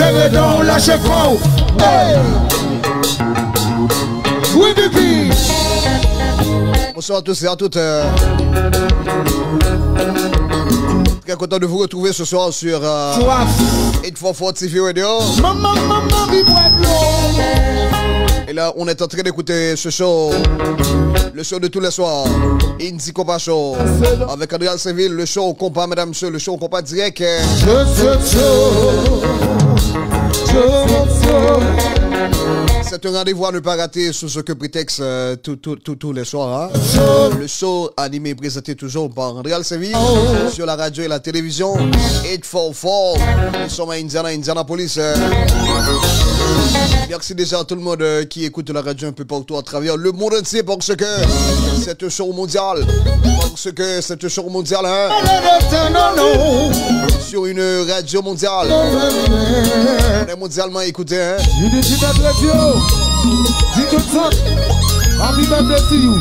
serré dans la chevron. Hey. Oui, pipi. Bonsoir à tous et à toutes. Très content de vous retrouver ce soir sur 844 TV Radio. Et là, on est en train d'écouter ce show, le show de tous les soirs, Indie Compas Show, avec Adrien Seville, le show compas, mesdames, messieurs, le show compas direct. C'est un rendez-vous à ne pas rater sous aucun prétexte tous les soirs. Hein? Le show animé et présenté toujours par Andréal Séville sur la radio et la télévision. 844. Nous sommes à Indianapolis. Merci déjà à tout le monde qui écoute la radio un peu partout à travers le monde entier parce que c'est un show mondial. Parce que c'est un show mondial. Hein? Sur une radio mondiale. On est mondialement écouté. Hein? Dis tout ça. Happy birthday to you.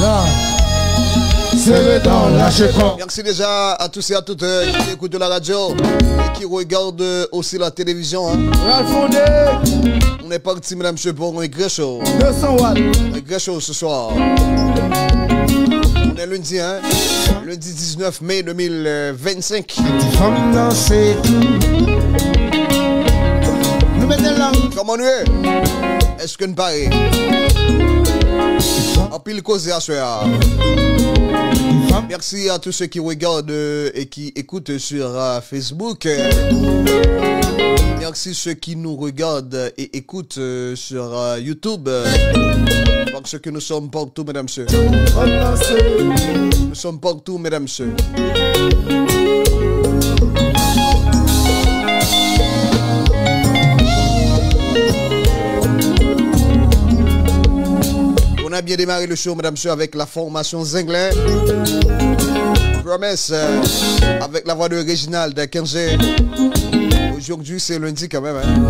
Là. C'est dans la chevron. Merci déjà à tous et à toutes qui écoutent la radio et qui regardent aussi la télévision. Hein. On est parti, mesdames et messieurs, pour un grand show. 200 watts. Un grand show ce soir. On est lundi, hein? Lundi 19 mai 2025. Comment nous est? Est-ce que nous paraît? En pile cause à soir. Merci à tous ceux qui regardent et qui écoutent sur Facebook. Merci ceux qui nous regardent et écoutent sur YouTube. Parce que nous sommes partout, mesdames et messieurs. Nous sommes partout, mesdames et messieurs. On a bien démarré le show, mesdames et messieurs, avec la formation Zinglin. Promesse avec la voix de Réginald Kengé. Aujourd'hui, c'est lundi quand même. Hein?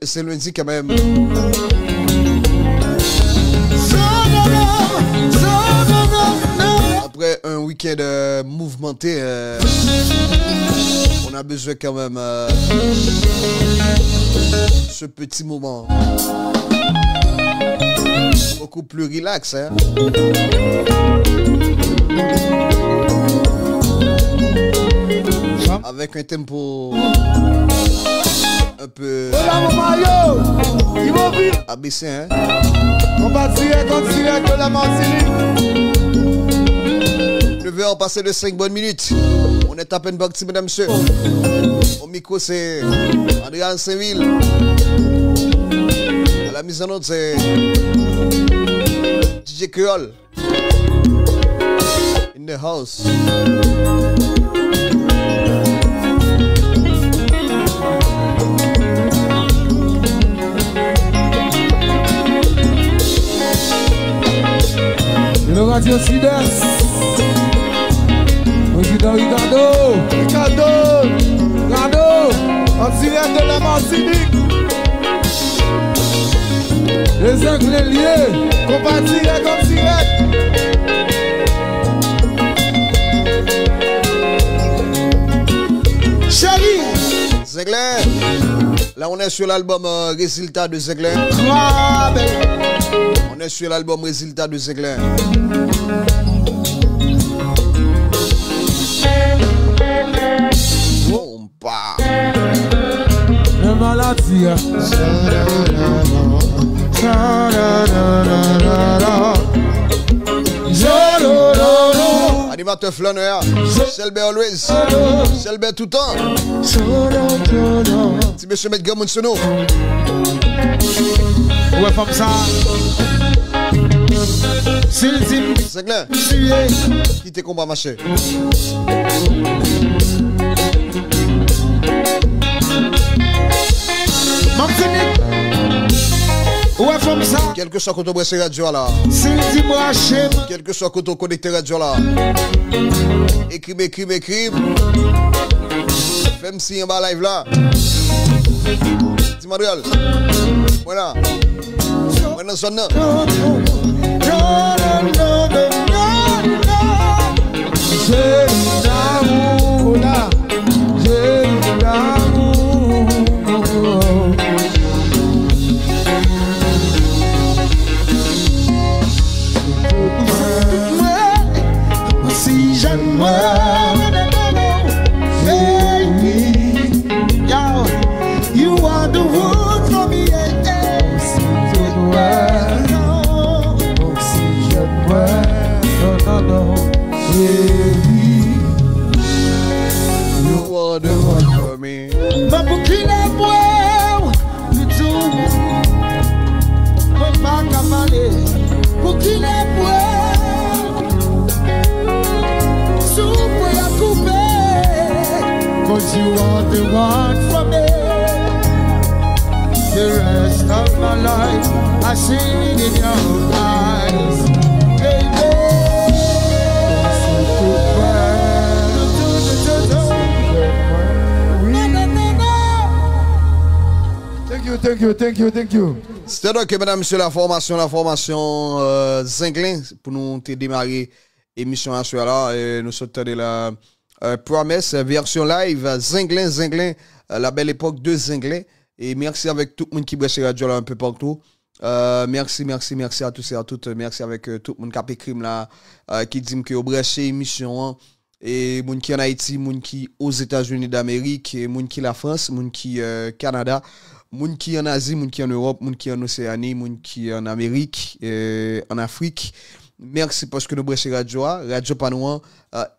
C'est lundi quand même. Après un week-end mouvementé, on a besoin quand même ce petit moment. Beaucoup plus relax, hein? Avec un tempo un peu abaissé, hein? On va tirer de la Martinique. 9h passé de 5 bonnes minutes. On est à peine parti, mesdames et messieurs. Au micro, c'est Adrien Séville. À la mise en ordre, c'est DJ Creole. In the house. Le radio Sud-Est. Ricardo, en direct de la Martinique. Les Anglais liés, combat direct en direct. Chérie Zinglin. Là on est sur l'album Résultat de Zinglin. On est sur l'album Résultat de Zinglin. Bomba. Le maladie. Animateur flâneur, Selbe always, Selbe tout le temps. Si monsieur met gamin sur nous. Ouais, comme ça. C'est clair. Qui te combat marché. Martinique. Ouais, comme ça. Quel que soit quand on bresse radio là. Quel que soit quand on connecte radio là. Écrive. Fais-moi si en bas live là. Dis-moi réel. Voilà. Maintenant, sonne. J'ai l'amour. me. Ma pour qui la boire, du tout. Moi pas cavaler, pour qui la boire. Soupe à couper, 'cause you are the one for me. The rest of my life, I see it in your eyes, baby. Thank you. C'est donc, mesdames, messieurs, la formation Zinglin, pour nous démarrer l'émission à ce là. Nous sommes de la promesse, version live, Zinglin, la belle époque de Zinglin. Et merci avec tout le monde qui brèche radio là un peu partout. Merci à tous et à toutes. Merci avec tout le monde qui a écrit là, qui dit que vous brèche émission. Et moun qui en Haïti, moun qui aux États-Unis d'Amérique, moun qui la France, moun qui Canada, moun qui en Asie, moun qui en Europe, moun qui en Océanie, moun qui en Amérique, en Afrique. Merci parce que nous brèche radio, Radio Panouan,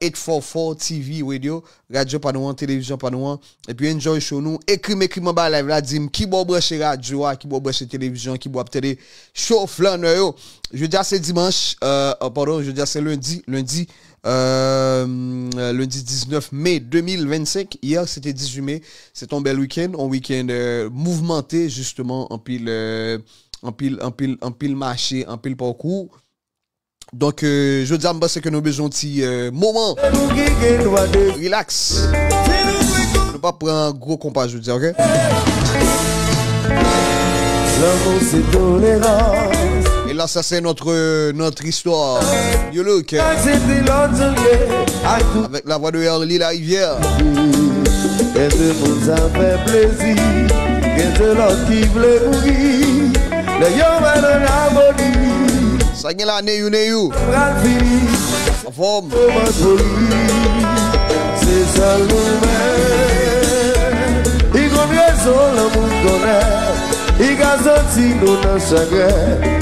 844 TV Radio, Radio Panouan, télévision Panouan, et puis enjoy show nous, écris-moi bas live là, dis-moi qui boit brèche radio, qui boit brèche télévision, qui boit télé, show flan yo. Je dis c'est dimanche, pardon, je dis c'est lundi 19 mai 2025. Hier, c'était 18 mai. C'est un bel week-end. Un week-end mouvementé, justement, en pile marché, en pile parcours. Donc, je dis à c'est que nous avons besoin de petit moment. Relax. Ne pas prendre un gros compas, je veux dire, ok? L'amour, c'est tolérance. Et là, ça, c'est notre histoire. You look. Avec la voix de Early la rivière. Et de nous a fait plaisir. Et de l'autre qui voulait mourir. Le yon va dans la bonne. Ça y est là, Neyou. En forme. C'est ça nous-mêmes. Il connaît raison, l'amour connaît. Il a sorti nous dans le chagrin.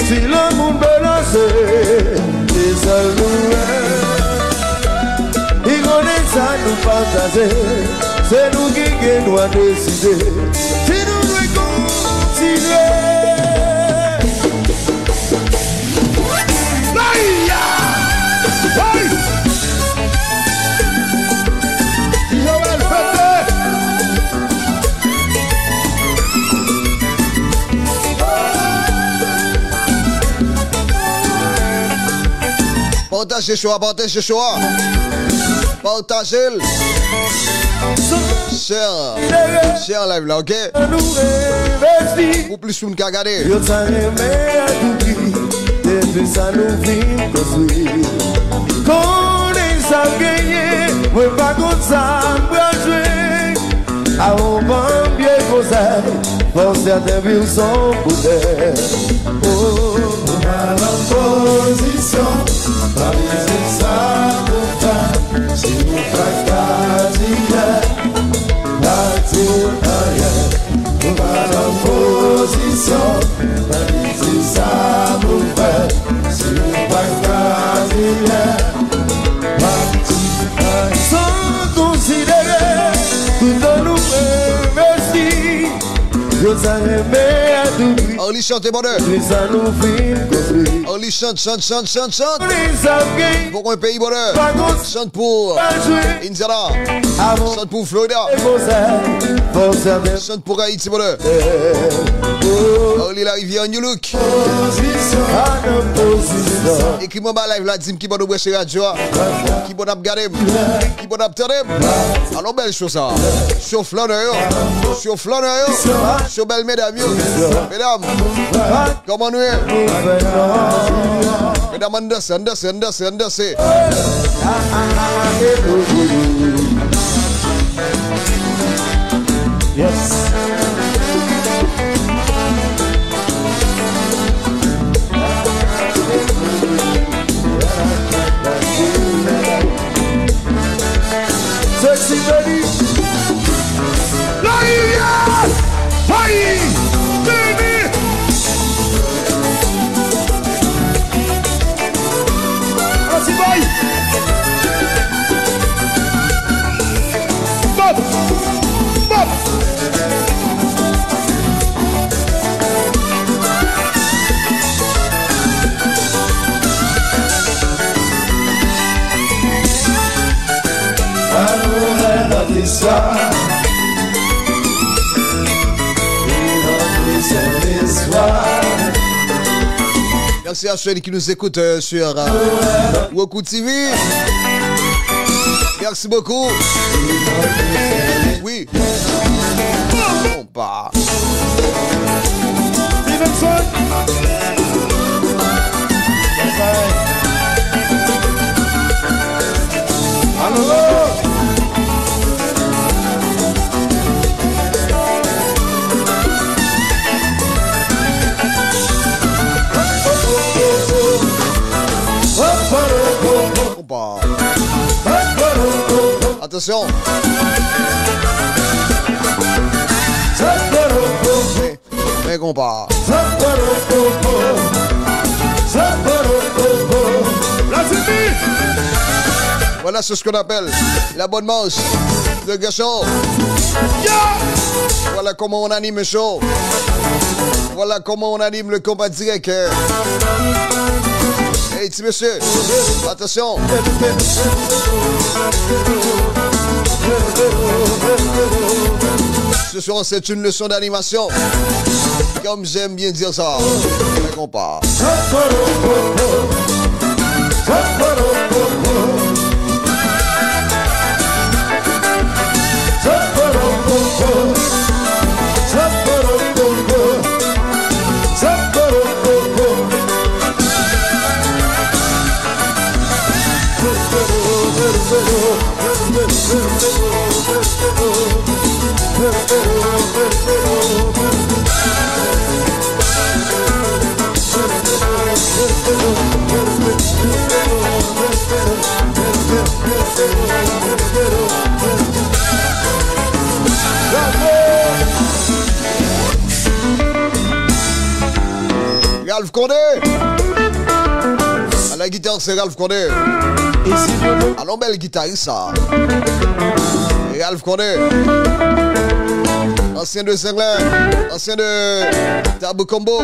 Si le monde balance, c'est ça nous-mêmes. Il connaît ça nous partager. C'est nous qui doit décider. Si nous devons continuer. Partagez choix. Partagez-le. Share live là, ok? Pour plus de monde qui a regardé. Yo t'as aimé à tout prix. Depuis ça nous vit construire. Qu'on est à gagner. Ouais pas comme ça, pour jouer. À un bon bien conseil. Pour certains villes sont boudées. Oh, à la position. Pas laisser ça pour faire. Si vous faites pas d'hier. Pas d'hier. Pour à la position. Pas laisser ça pour faire. Si vous faites pas d'hier. Pas d'hier. Sans considérer. Tout en nous merci. Yo t'as aimé à tout prix. Orly chante bonheur. Les ça nous filme construit. Orly chante. Pour un pays bonheur. Chante pour Indiana. Chante pour Florida. Chante pour Haïti bonheur. Orly la rivière New Look. Écris-moi ma live là, dis-moi qui bon nous chez radio. Qui bon ap gade. Qui bon ap tade. Alors belle chose ça. Sur flaneur. Sur belle mesdames. Mesdames. Comment nous est? Mesdames, endassez. Yes. Sexy lady. Merci à ceux qui nous écoutent sur Woku TV. Merci beaucoup. Oui. On part. On part. Attention. Mais qu'on part. Voilà c'est ce qu'on appelle la bonne manche de Gachon. Voilà comment on anime le show. Voilà comment on anime le combat direct. Hey, petit monsieur, attention. Ce soir, c'est une leçon d'animation. Comme j'aime bien dire ça. Mais qu'on part. Ralph Condé. À la guitare, c'est Ralph Condé. Allons, belle guitariste, ça. Et Ralph Condé. Ancien de Saint-Clair. Ancien de Tabou Combo.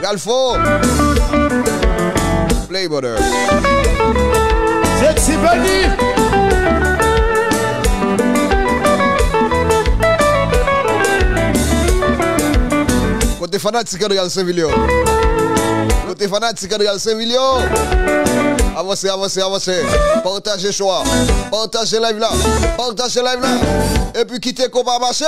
Ralpho. Play, brother. Sexy Bunny. Côté fanatique de Real Saint-Villiers. Côté fanatique de Real Saint-Villiers. Avancez, avancez, avancez. Partagez choix. Partagez live là. Partagez live là. Et puis quittez qu'on va marcher.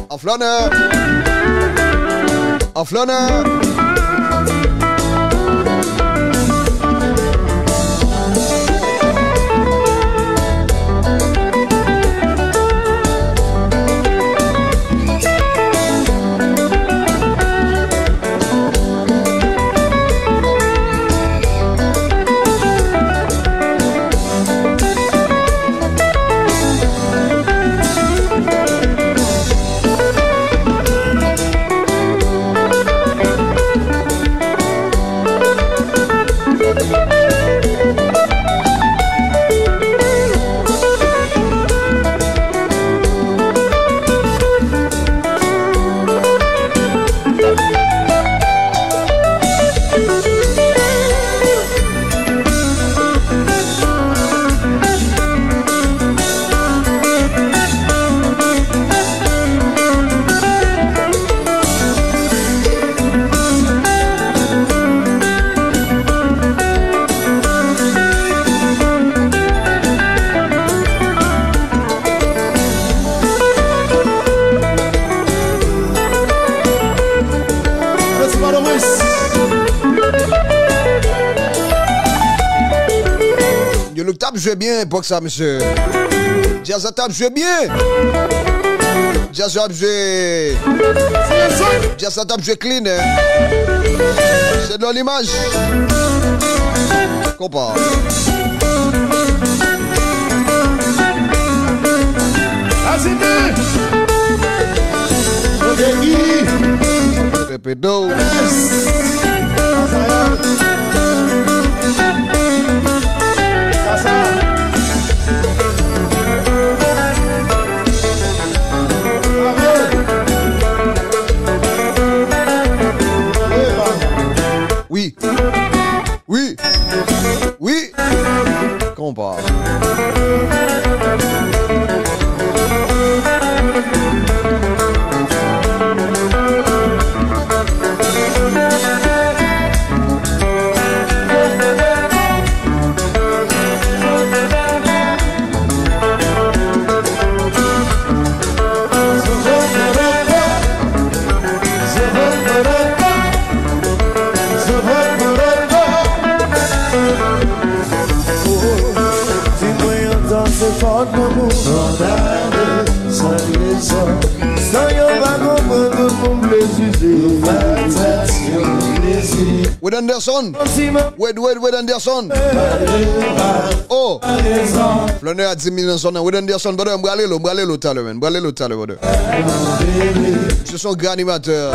En flâneur. En flâneur. Le table joue bien pour ça, monsieur. Jazz à table joue bien. Jazz à jouer. Jazz à table joue clean. C'est dans l'image. Comprends. Pédo. Oui. Oui. Oui. Wed Anderson. Wed Anderson. Oh. Flaneur a 10 millions son. Wed Anderson, brother, m'bralé l'eau tout à l'heure, brother. Ce sont grands animateurs.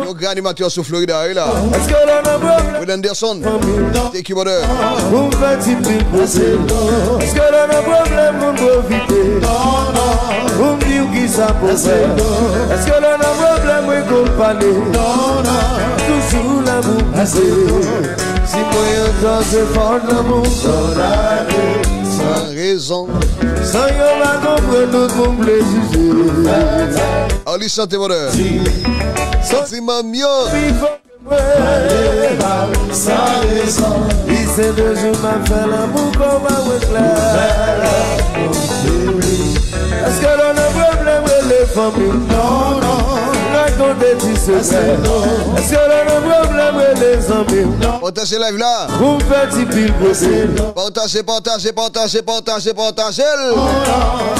Nos grands animateurs sur Florida, là. Wed Anderson. Take you, brother. Est-ce que l'on a problème, on profite? On me dit qui ça peut faire. Est-ce que l'on a problème, on peut parler? Toujours l'amour passé. Si moyen dans ce fort l'amour, sans raison. Sans yon va comprendre tout mon plaisir. Allez, chantez, brother. Sentiment mieux. Sans raison. Il s'est deux jours m'a fait l'amour comme un clair. Est-ce que l'on a problème avec les familles? Non. Racontez du secret. Est-ce que l'on a problème avec les amis? Non. Partagez live là. Vous petit pile possible. Partagez.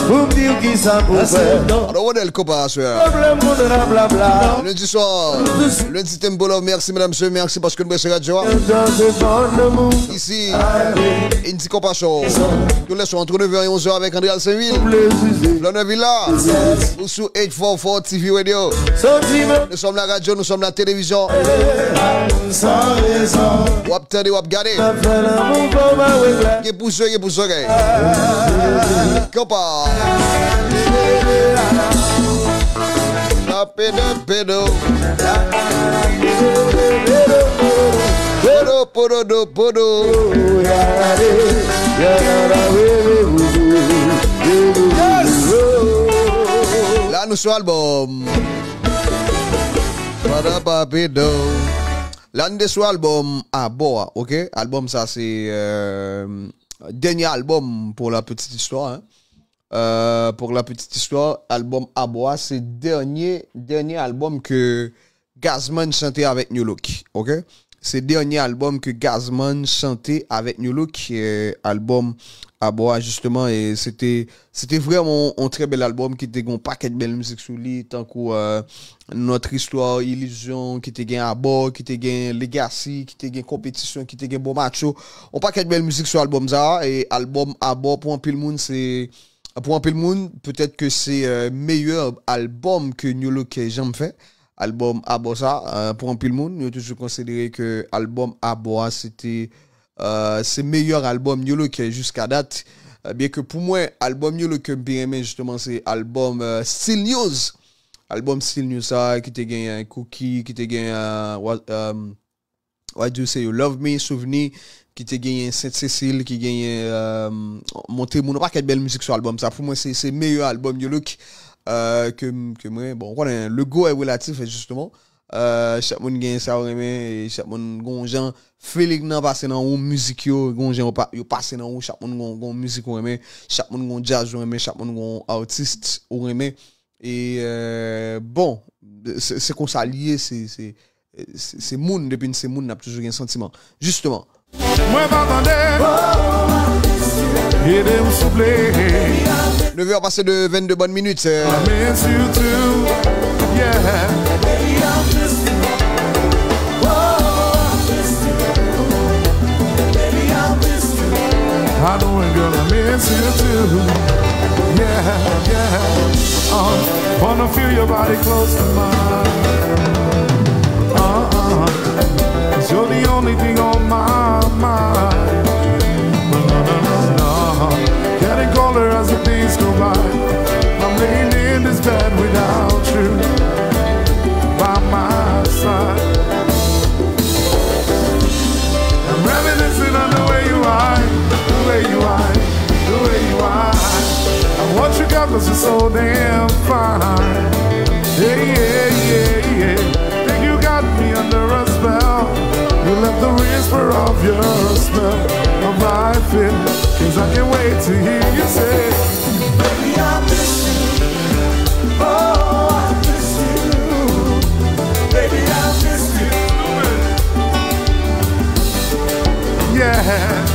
Vous me dites qui ça pour faire. Alors, on est le copain, Problème, on blabla. lundi soir, lundi Tembolov, merci mesdames, messieurs, merci parce que nous sommes radio. Ici, Indi Compassion. Tous les soirs entre 9h et 11h avec André Alceville. La Villa, ou sous 844 TV Radio. Nous sommes la radio, nous sommes la télévision. Wap tande, wap gade. Ye pousse. Compa. Pedo. Podo. Là, nous sommes album. Là, nous sommes album à Boa, ok? Album, ça, c'est dernier album pour la petite histoire. Hein? Pour la petite histoire, album à Boa, c'est dernier album que Gazman chantait avec New Look, ok? C'est le dernier album que Gazman chantait avec New Look, album à bois justement, et c'était vraiment un très bel album qui était un paquet de belles musiques sur lui, tant que notre histoire, illusion, qui était gain à bord, qui était gain legacy, qui était gain compétition, qui était gain bon macho, un paquet de belles musiques sur l'album ça, et album à bord pour un pile monde, c'est pour un pile monde, peut-être que c'est meilleur album que New Look ait jamais fait. Album à bord ça, pour un pile monde, nous toujours considéré que album à bord c'était c'est meilleur album New Look jusqu'à date. Bien que pour moi, album New Look que bien justement c'est album Still News. Album Still News ça qui te gagne un cookie, qui te gagne what do you say, you love me, souvenir, qui te gagne Sainte-Cécile, qui gagne monter mon pas quelle belle musique sur l'album ça. Pour moi c'est meilleur album New Look que moi bon le go est relatif justement. Chaque monde gagne ça et chaque monde gonjan Félix nan passe dans une musique yo gonjan yo passe dans chaque monde gon musique ou aimer chaque monde gon jazz ou aimer chaque monde gon artiste ou aimer et bon c'est comme ça lié c'est monde depuis c'est monde n'a toujours un sentiment justement moi m'attendais et de me souffler 9h passé de 22 bonnes minutes I know it, girl, I miss you too. Yeah. Wanna feel your body close to mine. 'Cause you're the only thing on my mind. No. Getting colder as the days go by. I'm laying in this bed without you by my side. I'm reminiscing on the way you are. The way you are. I want you got cause you're so damn fine. Yeah. Think you got me under a spell. You left the whisper of your smell of my fit. Cause I can't wait to hear you say, baby, I miss you. Oh, I miss you. Baby, I miss you. Yeah.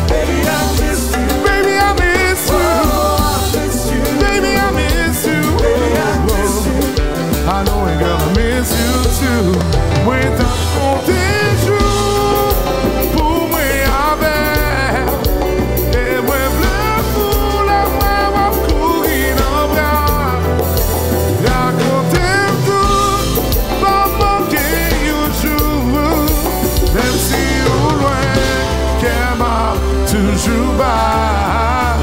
Baby, I miss you. Baby, I miss you. Oh, I miss you. Baby, I miss you. Baby, I miss you. tout, moi t'en compter jours pour moi avec. Et moi bleu pour la main courir dans bras. Raconter tout, pas manquer un jour. Même si au loin, qu'elle m'a toujours bas.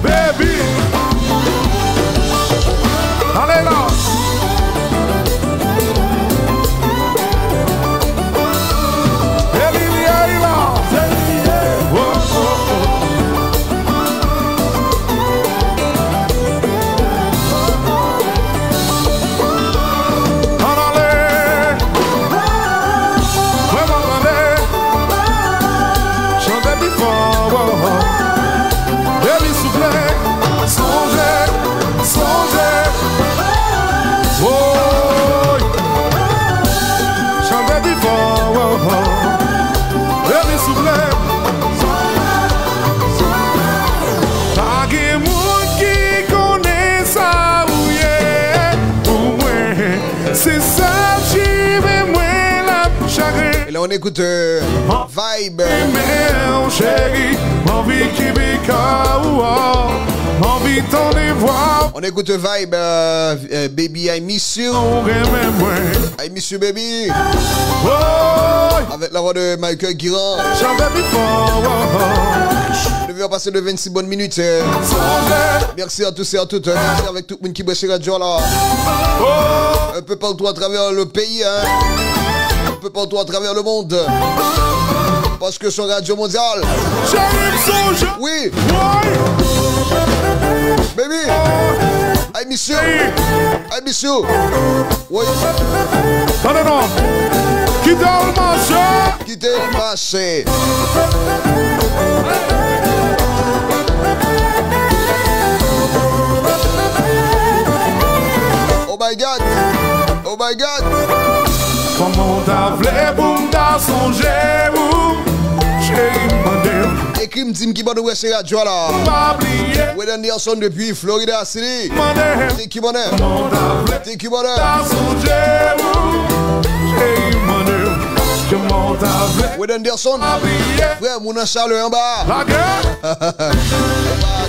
Baby, allez là. On écoute Vibe. On écoute Vibe, Baby I Miss You. I Miss You Baby. Avec la voix de Michael Guiran. Nous venons passer de 26 bonnes minutes. Merci à tous et à toutes. Merci avec tout le monde qui bosse sur la radio là. Un peu partout à travers le pays. Un peu partout à travers le monde. Parce que sur Radio Mondiale. Oui. Baby. I miss you. I miss you. Oui. Non. Quittez le marché. Quittez le marché. Oh my God. Oh my God. Comment t'as voulu pour t'as songé ou chérie modèle. Écrit m'dim qui va nous rester la joie là. Pas oublier. Weden Nelson depuis Florida City. Thank you money. Thank you money. T'as songé ou chérie modèle. Comment t'as voulu. Weden Nelson. Frère mon chaleur en bas. La gueule.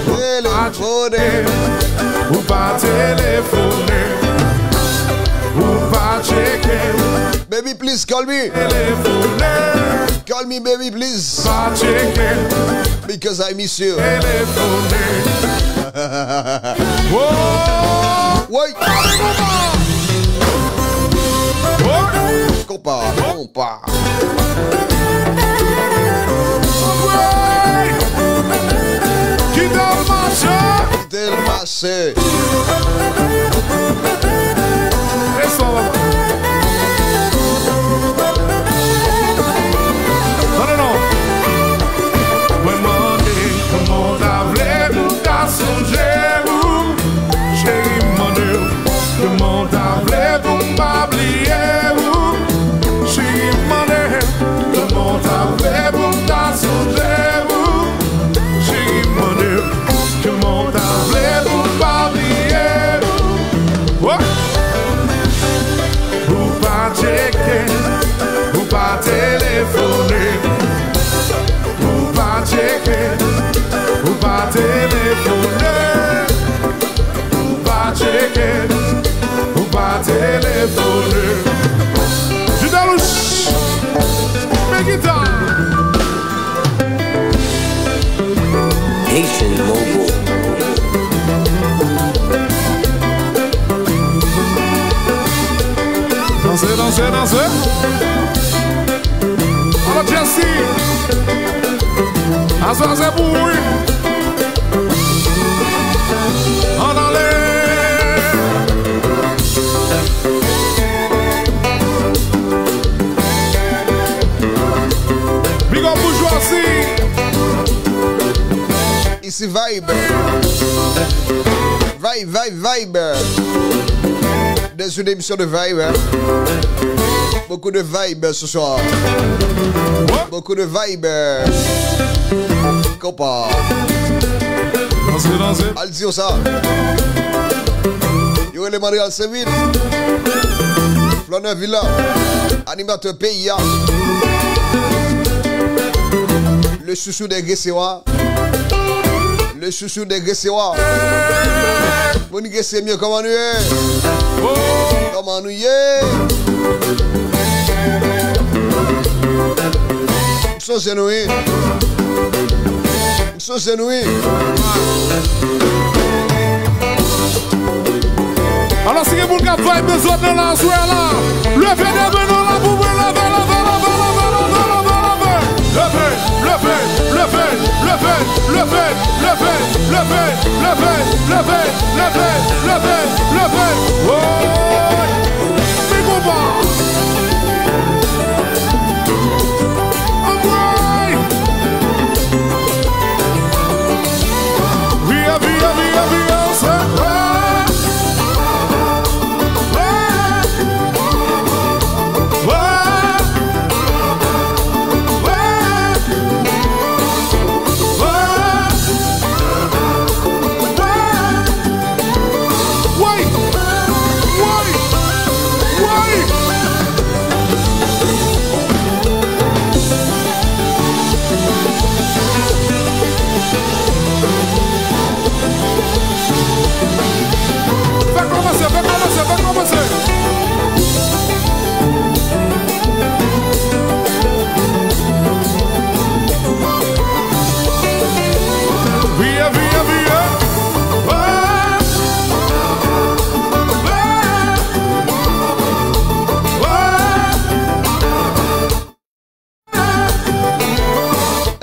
Téléphoner. Ou pas téléphoner. Ou pas checker. Baby, please call me. Call me, baby, please. Because I miss you. Wait. Compa. Quittez le marché. Haitian Mobile. Dansez. Alors Jesse, à c'est pour lui. En allez. Big up bourgeoisie. Ici Vibe. Vibe. Dans une émission de Vibe. Beaucoup de Vibe ce soir. Beaucoup de Vibe. Compa. Dansez. Allez dire ça. Yo Yo le Manuel Seville. Flonner Villa. Animateur PIA. Le chouchou des Gresséois. Le chouchou des Gresséois. Mon Gressé mieux, comment nous est? Comment nous est? Nous sommes génoués. Nous sommes génoués. Alors si vous avez vibe de zone dans la soirée là, levez les mains dans la boue,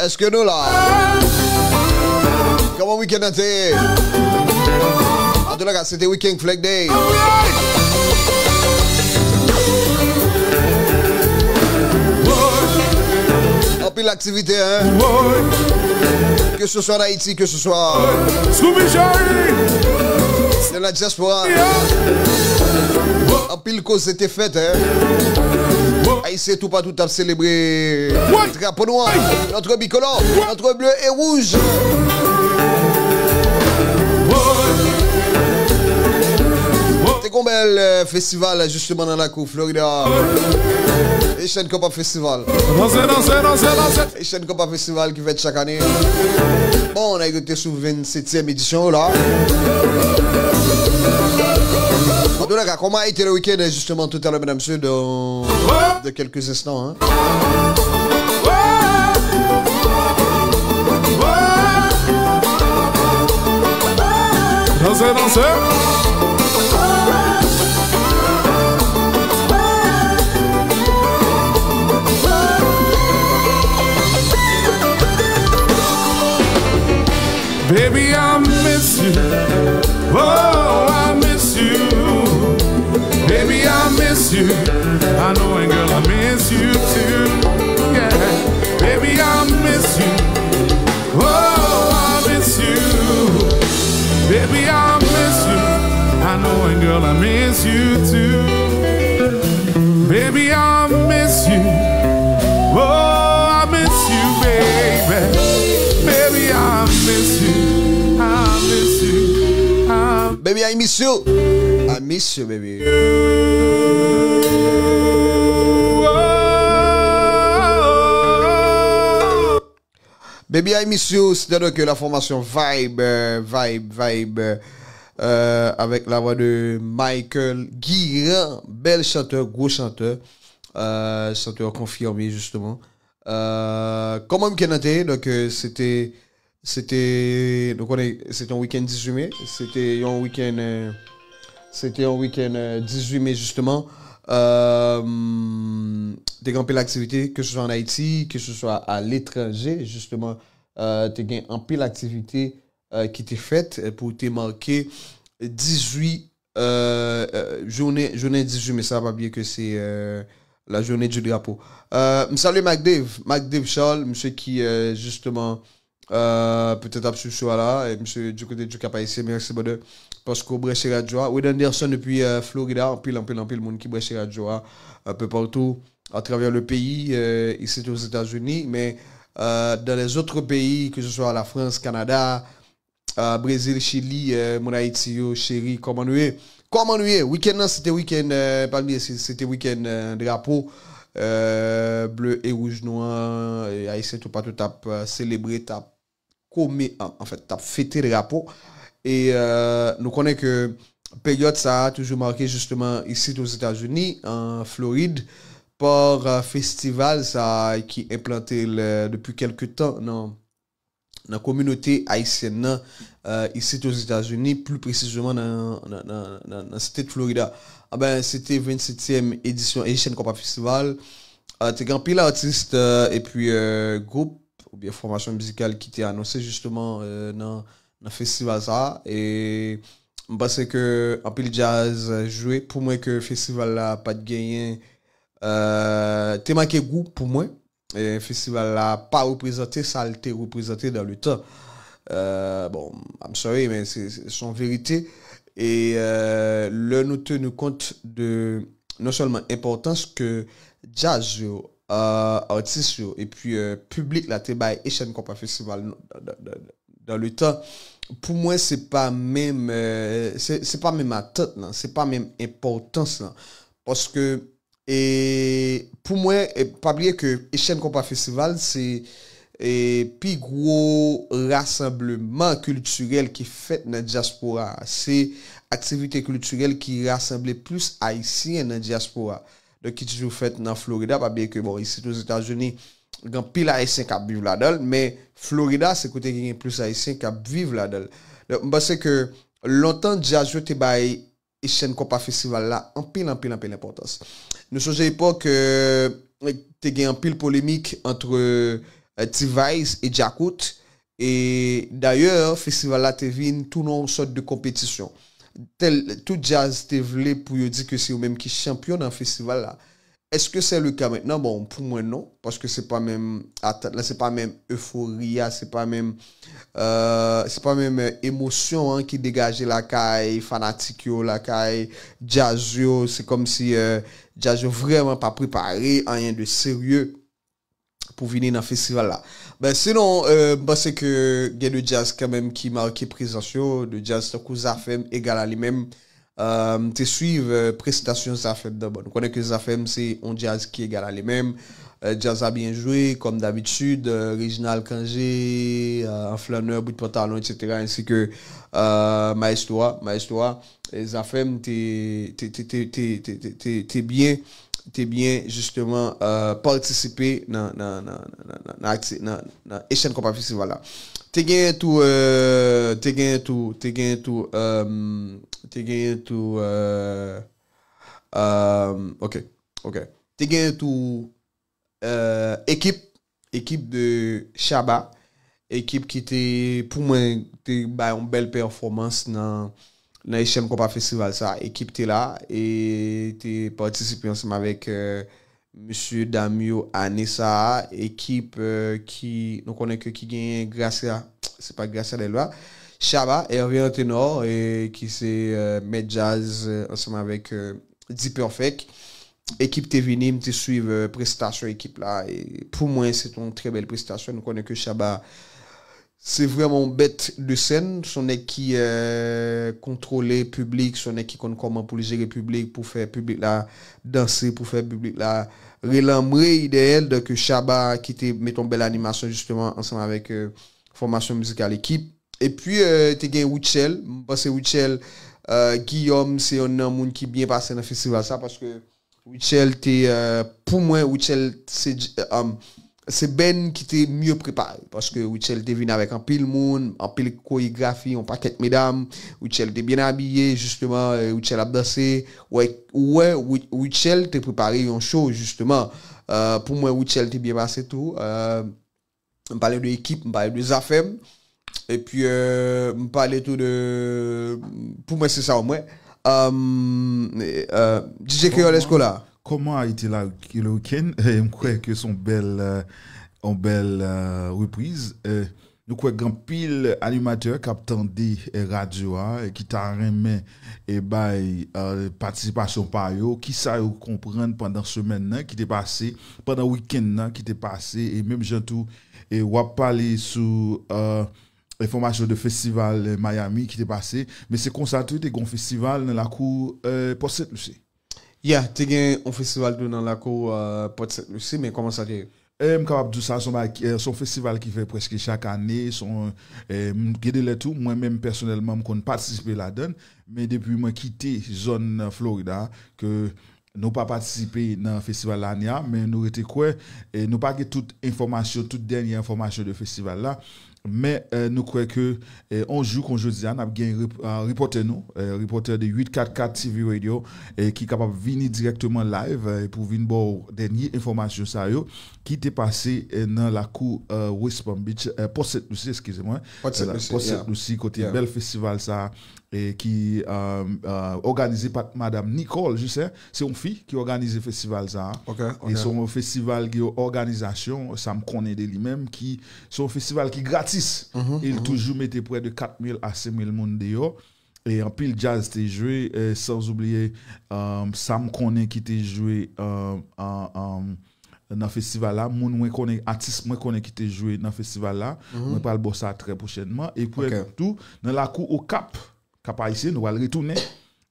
Est-ce que nous là? Comment week-end était? En tout cas, c'était Weekend Flag Day. En pile l'activité, hein? Que ce soit en Haïti, que ce soit dans la diaspora. En pile cause c'était faite, hein? Haïti tout pas tout à célébrer notre drapeau noir, notre bicolore, notre bleu et rouge. C'est un bel festival justement dans la cour Florida. Asian Copa Festival. Asian Copa Festival qui fait chaque année. Bon, on a été sur 27e édition là. Comment a été le week-end justement tout à l'heure, mesdames et messieurs, dans de quelques instants. Hein? Dansez. Baby, I miss you. Oh, I miss you. Baby, I miss you. I know, and girl, I miss you too. Yeah. Baby, I miss you. Oh, I miss you. Baby, I miss you. I know, and girl, I miss you too. Baby, I miss you. Oh, I miss you, baby. Baby, I miss you. I miss you. Baby, I miss you. I miss you, baby. Baby, I miss you. C'est donc la formation Vibe, avec la voix de Michael Guiran, bel chanteur, gros chanteur, chanteur confirmé justement. Comment me noté, donc c'était un week-end 18 mai, c'était un week-end 18 mai justement. T'es grand pile l'activité, que ce soit en Haïti, que ce soit à l'étranger, justement, t'es gagné un pile l'activité qui t'est faite pour te marquer 18 journée 18 mai, ça va pas bien que c'est la journée du drapeau. Salut MacDave Charles, monsieur qui justement peut-être à ce soir là, et monsieur du côté du Cap Haïtien, merci beaucoup parce qu'on brèche radio. Wade Anderson depuis Florida, en pile monde qui brèche radio un peu partout à travers le pays, ici aux États-Unis, mais dans les autres pays, que ce soit la France, Canada, Brésil, Chili, mon Haïti, chéri, comment nous est, comment nous est? Week-end, c'était week-end, c'était week-end drapeau bleu et rouge noir. Et haïtien tout partout, t'as célébré, t'as commis, en fait, t'as fêté le drapeau. Et nous connaissons que période ça a toujours marqué justement ici aux États-Unis, en Floride, par festival ça qui est implanté depuis quelques temps dans la communauté haïtienne ici aux États-Unis, plus précisément dans la cité de Florida. Ah ben, c'était 27e édition Haitian Compa Festival. T'es grand pile artiste et puis groupe ou bien formation musicale qui était annoncé justement dans le festival ça. Et je pense que un pile jazz joué. Pour moi, que le festival là pas de gagné. T'es marqué goût pour moi. Et le festival là pas représenté, ça a été représenté dans le temps. Bon, I'm sorry, mais c'est son vérité. Et le nous tenons compte de non seulement importance que jazz, artistes et puis public la Tebaï et chaîne Compa Festival dans le temps. Pour moi, c'est pas même c'est pas même attente là, c'est pas même importance là, parce que et pour moi, pas oublier que Haitian Compa Festival c'est et puis gros rassemblement culturel qui fait dans la diaspora, c'est activité culturelle qui rassemble plus haïtiens dans la diaspora. Donc qui toujours fait dans Florida, pas bien que bon ici aux États-Unis, grand pile haïtien qui vivent là-dedans, mais Florida c'est côté qui plus haïtien qui vivent là-dedans. Donc parce que longtemps jazz te bail Haitian Compa Festival là en pile importance. Nous songeons époque te gagne en pile polémique entre T-Vice et Jakut. Et d'ailleurs, festival là te vient tout une sorte de compétition. Tout jazz te voulait pour dire que c'est eux même qui champion dans le festival là. Est-ce que c'est le cas maintenant? Bon, pour moi non, parce que c'est pas même là, c'est pas même euphoria, c'est pas même émotion hein, qui dégage la caille fanatique la caille jazz c'est comme si jazz vraiment pas préparé, rien de sérieux pour venir dans le festival là. Ben sinon c'est que il y a de jazz quand même qui marque présence de jazz que Zafem égal à lui-même te suivre prestation Zafem d'abord. On connaît que Zafem c'est un jazz qui égal à lui-même. Jazz a bien joué comme d'habitude, Reginald Kangé, en flaneur, bout de pantalon, etc. ainsi que Maestro, Zafem t'es bien justement participer dans Haitian Compa Festival là. T'es gagné tout OK. T'es gagné tout équipe de Chaba, équipe qui était pour moi t'es une belle performance dans Haitian Compa Festival ça, équipe t'es là et t'es participé ensemble avec monsieur Damio Anessa, équipe qui nous connaît que qui gagne Gracia, c'est pas Gracia de loi Chaba Hervé Antenor et qui c'est Med Jazz ensemble avec D Perfect. Équipe t'es venu te suivre prestation équipe là et pour moi c'est une très belle prestation. Nous connaît que Chaba c'est vraiment bête de scène, son qui contrôler public, son qui connaît comment pour gérer public, pour faire public là danser, pour faire public là relambrer idéal de que Chaba qui te met une belle animation justement ensemble avec formation musicale équipe. Et puis tu gagné Wichel, parce que Wichel Guillaume c'est un homme qui bien passé dans le festival ça parce que Wichel pour moi Wichel c'est Ben qui était mieux préparé parce que Wichel était venu avec un pile monde, un pile chorégraphie, un paquet de mesdames. Wichel était bien habillé justement, Wichel a dansé. Wichel était préparé un show justement. Pour moi Wichel était bien passé tout. On parlait de l'équipe, on parlait de Zafem et puis on parlait tout de pour moi c'est ça au moins. DJ Creole Escola. Comment a été là le week-end? Je crois que son belle reprise. Nous croyons grand pile animateur qui attendait radio qui t'a remis et participation par eux qui ça comprendre pendant semaine qui était passé pendant week-end qui était passé et même tout et on parler sur information de festival Miami qui était passé, mais c'est concentré des grands festivals dans la cour Port Saint-Lucie. Yeah, tu as un festival dans la cour Port Saint-Lucie, mais comment ça dit? Capable de ça, son festival qui fait presque chaque année, tout. Moi-même, personnellement, je participe là-dedans, mais depuis que j'ai quitté la zone Florida, que nous pas participé dans le festival l'année, mais nous étions quoi, nous pas toute information, toute dernière information de festival là. Mais nous croyons que on joue qu'on jeudi on a bien reporter reporter de 844 TV Radio qui est capable de venir directement live pour venir voir dernière information ça yo qui était passé dans la cour West Palm Beach Port Saint-Lucie, excusez-moi, Port Saint-Lucie côté bel festival ça et qui organisé par madame Nicole, je sais, c'est une fille qui organise le festival ça. Et son festival qui organisation, ça me connaît de lui-même qui son festival qui gratis. Il toujours mettait près de 4000 à 5000 monde dehors et en pile jazz était joué sans oublier Sam connaît qui était joué dans le festival là, mon moi connaît artiste moi connaît qui était joué dans le festival là, on va le bosser très prochainement et puis tout dans la cour au Cap haïtien nous allons retourner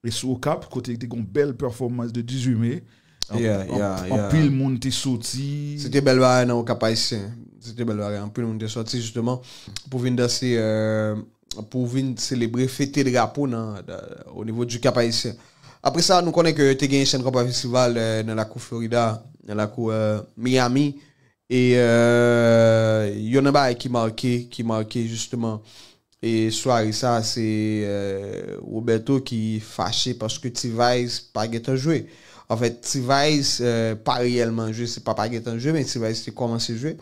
et sur au Cap côté de une belle performance de 18 mai. En pile monde était sorti. C'était belle bagarre dans le Cap haïtien. C'était belle bagarre. En pile monde était sorti justement pour venir danser pour venir célébrer fêter le drapeau au niveau du Cap haïtien. Après ça, nous connaissons que tu as gagné un chaîne festival dans la cour Florida, dans la cour Miami et il y en a pas qui marquait justement. Et soirée ça c'est Roberto qui fâché parce que T-Vice pas gagné jouer. En fait, T-Vice pas réellement joué, c'est pas gagné jouer mais T-Vice a commencé à jouer.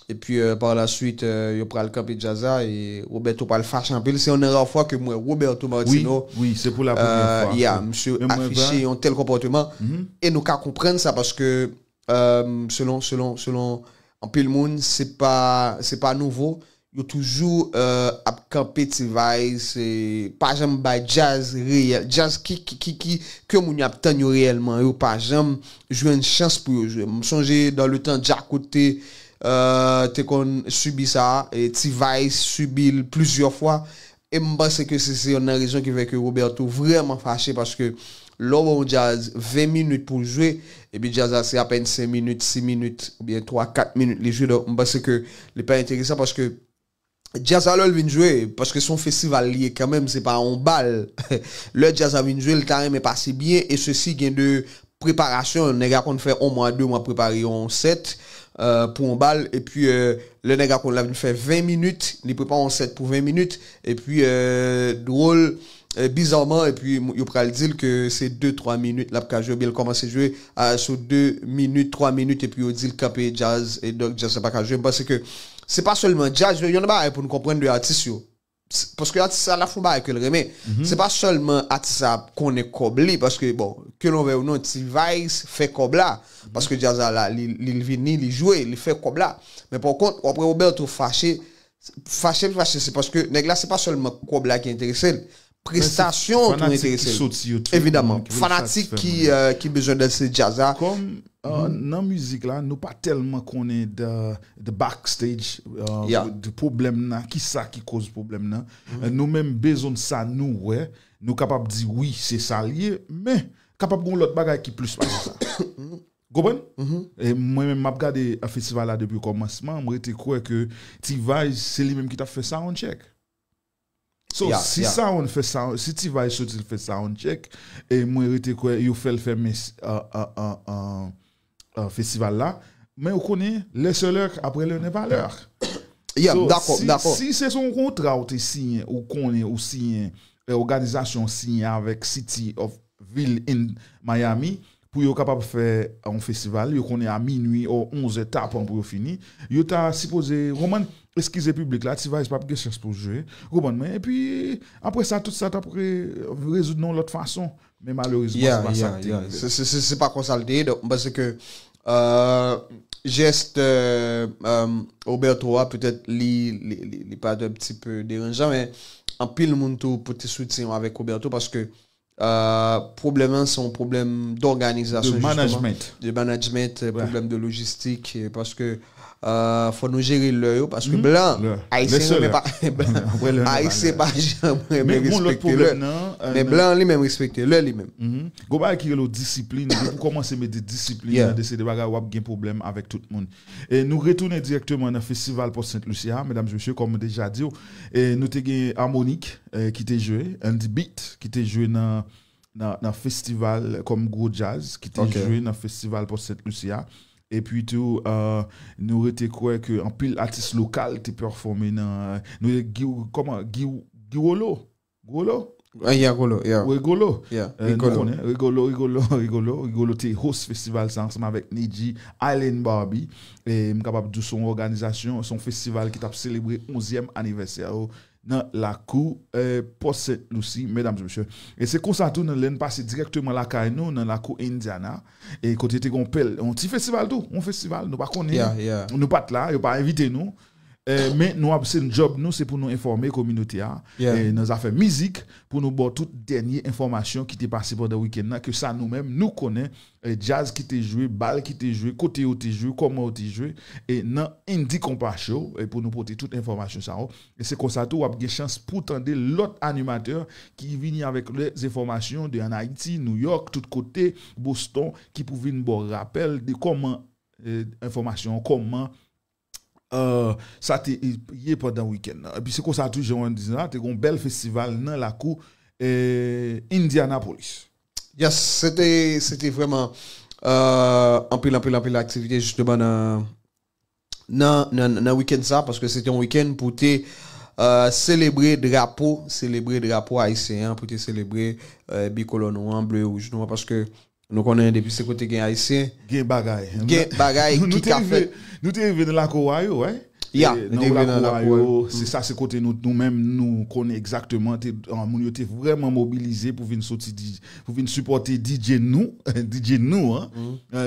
Et puis par la suite il prend le camp et Jazza et Roberto pas le fâché en pile, c'est une rare fois que moi Roberto Martino oui, c'est pour la première fois. Monsieur affiché un tel comportement et nous qu'à comprendre ça parce que selon en pile monde c'est pas nouveau. Yo toujours à camper T-Vice et pas jamais by jazz réel jazz qui que moun y a obtenu réellement yo pas jamais jouer une chance pour jouer me songer dans le temps Jack côté t'es qu'on subit ça et T-Vice subit plusieurs fois et me pense que c'est une raison qui fait que Roberto vraiment fâché parce que l'homme jazz 20 minutes pour jouer et puis jazz c'est à peine 5 minutes 6 minutes ou bien 3-4 minutes les jeux donc me pense que n'est pas intéressant parce que Jazz a vient jouer parce que son festival lié quand même c'est pas un bal. Le jazz a vient jouer le terrain mais passé bien et ceci gain de préparation les gars qu'on fait 1 mois 2 mois préparer un set pour un bal et puis le gars qu'on l'a fait 20 minutes, il prépare un set pour 20 minutes et puis drôle bizarrement et puis il pourra le dire que c'est 2-3 minutes là pour jouer bien commencer à jouer sur 2 minutes 3 minutes et puis il dit le capé jazz et donc jazz pas jouer parce que c'est pas seulement jazz, il y en a pas pour nous comprendre de artistes parce que l'artiste à la fois ba que le remet. C'est pas seulement artiste qu'on est coblé parce que bon, que l'on veut ou non T-Vice fait cobla parce que jazz là il vini, il jouer, il fait cobla. Mais par contre, après Roberto fâché c'est parce que nèg là c'est pas seulement cobla qui est intéressé. Prestation tout intéressé. Évidemment, fanatique qui besoin de ce jazz comme dans musique là nous pas tellement connaît de backstage de problème là qui ça qui cause problème là nous même besoin de ça nous capable dire oui c'est ça lié mais capable gon l'autre bagage qui plus pas ça Goben? Et moi-même, j'ai regardé un festival là depuis le commencement, je crois que T-Vice, c'est lui-même qui t'a fait ça en check. So, si ça on fait ça, si T-Vice fait ça on check, et moi, je crois qu'il fait le fermer festival là, mais on connaît les seuls après le n'est pas l'heure. D'accord. Si c'est son contrat ou signé, ou connaît ou signé, organisation signée avec City of Ville in Miami, pour être capable de faire un festival, vous connaissez à minuit ou 11 étapes pour finir. Vous avez supposé, Roman, excusez public là, tu vas pas de chance pour jouer. Roman, mais et puis après ça, tout ça, tu après résoudre de l'autre façon. Mais malheureusement, c'est pas ça. C'est pas consulté, parce que geste Roberto peut-être li pas un petit peu dérangeant, mais en pile monde pour te soutenir avec Roberto parce que problème c'est un problème d'organisation de management problème de logistique parce que faut nous gérer l'heure parce que blanc haïtien mais pas haïtien pas jamais respecter l'heure mais blanc lui même respecter l'heure lui même go ba qui le discipline pour commencer mettre des disciplines de ces bagages ou gain problème avec tout le monde et nous retourner directement dans festival pour Sainte-Lucia mesdames et messieurs comme déjà dit et nous te gain harmonique qui était joué Andy Beat qui était joué dans festival comme gros jazz qui était joué dans festival pour Sainte-Lucia. Et puis tout, nous étions quoi que en pile artiste local qui performé dans comment Guiolo. Rigolo t'es host festival ça ensemble avec Niji Island Barbie et capable de son organisation son festival qui t'a célébré 11e anniversaire dans la cour Post Sainte-Lucie mesdames et messieurs et c'est comme ça tout nous l'en passer directement la caille nous dans la cour Indiana et côté te gonpel un petit festival tout un festival nous pas connaît nous pas là il pas invité nous mais nous c'est un job nous c'est pour nous informer communauté et nos affaires musique pour nous voir toute dernière information qui t'est passé pendant le week-end que ça nous-mêmes nous connaît jazz qui t'est joué balle qui t'est joué côté où t'es joué comment t'es joué et dans Indie Compas Show et pour nous porter toute information ça et c'est comme ça tout a une chance pour tendre l'autre animateur qui vient avec les informations de en Haïti New York tout côté Boston qui pour venir bon rappel de comment information comment ça t'est pendant le week-end et puis c'est comme ça toujours on dit là t'es un bel festival dans la cour Indianapolis. Yes, c'était vraiment un pile activité justement dans week-end ça parce que c'était un week-end pour te célébrer drapeau haïtien pour te célébrer bicolore noir bleu rouge noir parce que nous connaissons depuis ce côté gain haïtien gain bagaille qui qu'a fait nous t'es venu dans la Kowayo ouais c'est ça c'est côté nous-mêmes nous connaissons exactement on était vraiment mobilisé pour venir sortir pour venir supporter DJ nous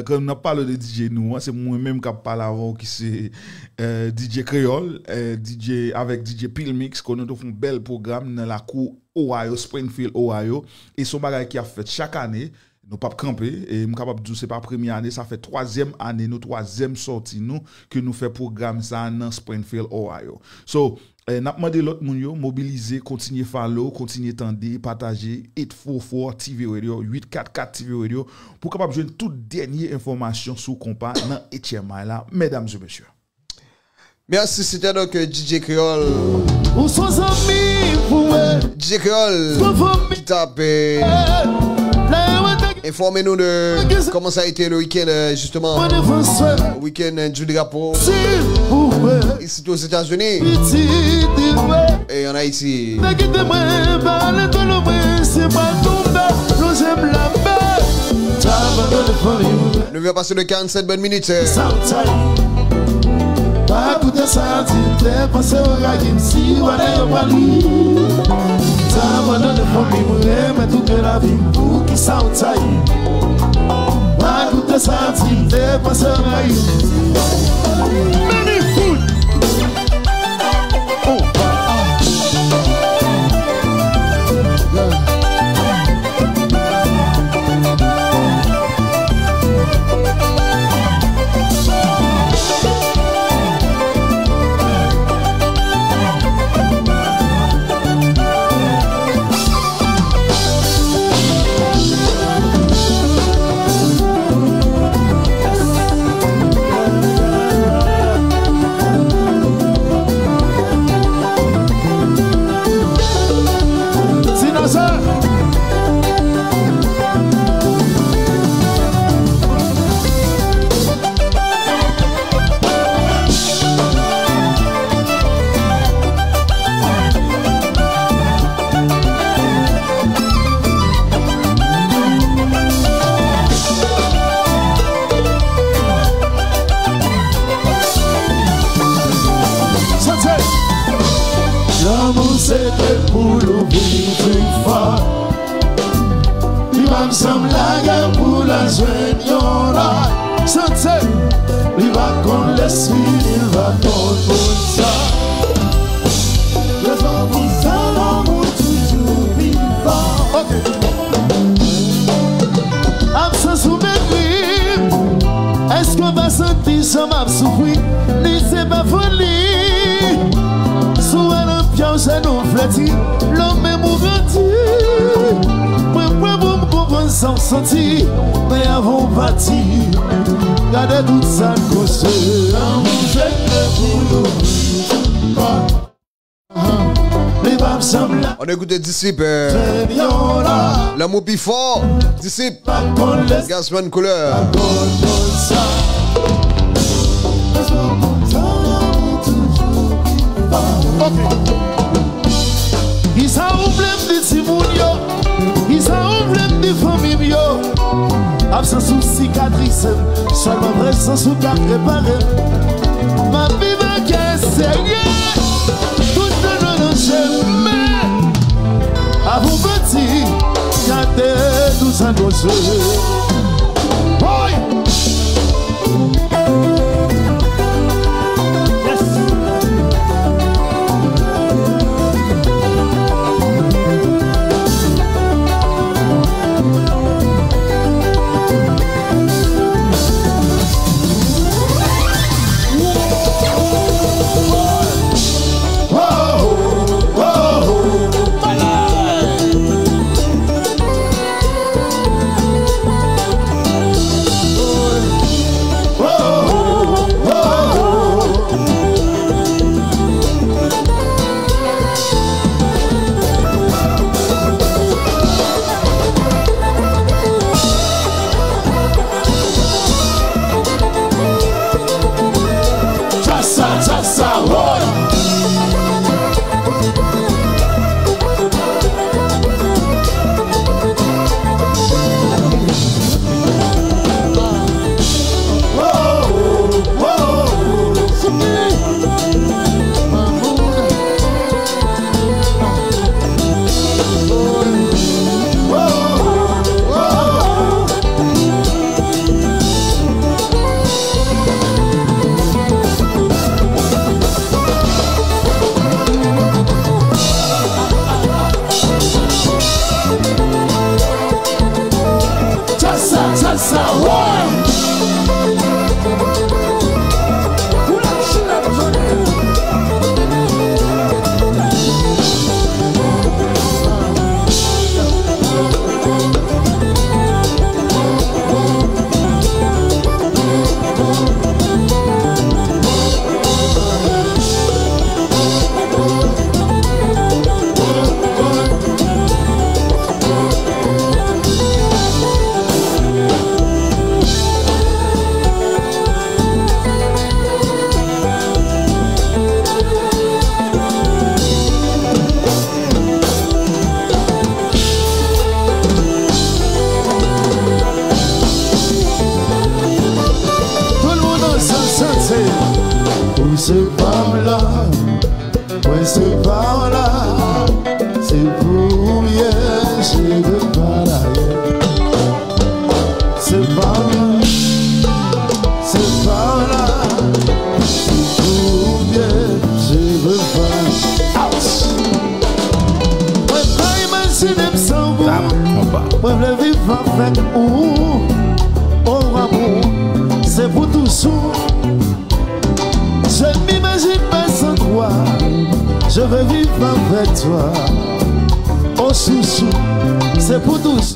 comme on parle de DJ nous c'est moi-même qui parle avant qui c'est DJ Créole DJ avec DJ Pilmix qu'on a fait un bel programme dans la cour Ohio Springfield Ohio et son bagage qui a fait chaque année nous pas camper et me capable dire c'est pas première année ça fait troisième année nous troisième sortie nous que nous fait programme ça dans Springfield Ohio so n'a demandé l'autre moun yo mobiliser continuer follow continuer tendre partager 844 TV Radio 844 TV Radio pour capable joindre toute dernière information sur compas dans HMI là mesdames et messieurs. Merci, c'était donc DJ Créole. Où sont amis pour DJ Créole qui tape informez-nous de comment ça a été le week-end justement week-end du drapeau ici aux États-Unis et en Haïti. Nous venons passer de 47 bonnes minutes. Pas tout ça, tu t'es passé au ragim si on est au Bali. Ça m'a donné famille, mais toute la vie pour qui ça ou ça. Pas tout ça, tu t'es passé au ragim. Magnifique. Est-ce qu'on va sentir ça m'a souffrir? petit, l'homme est mouventi. Moi, vous me comprenez sans sentir, mais avant parti, gardez tout ça de cause. On écoute Disciple. L'amour plus fort. Disciple. Gasman couleur. Il s'en problème de Timounio. Il s'en problème de famille yo. Absence sous cicatrice. Seulement vrai sans sous qu'à préparer. Ma vie va qu'est sérieux. Tout le monde chemin. À vous petit. Gardez tout ça dans ce boy.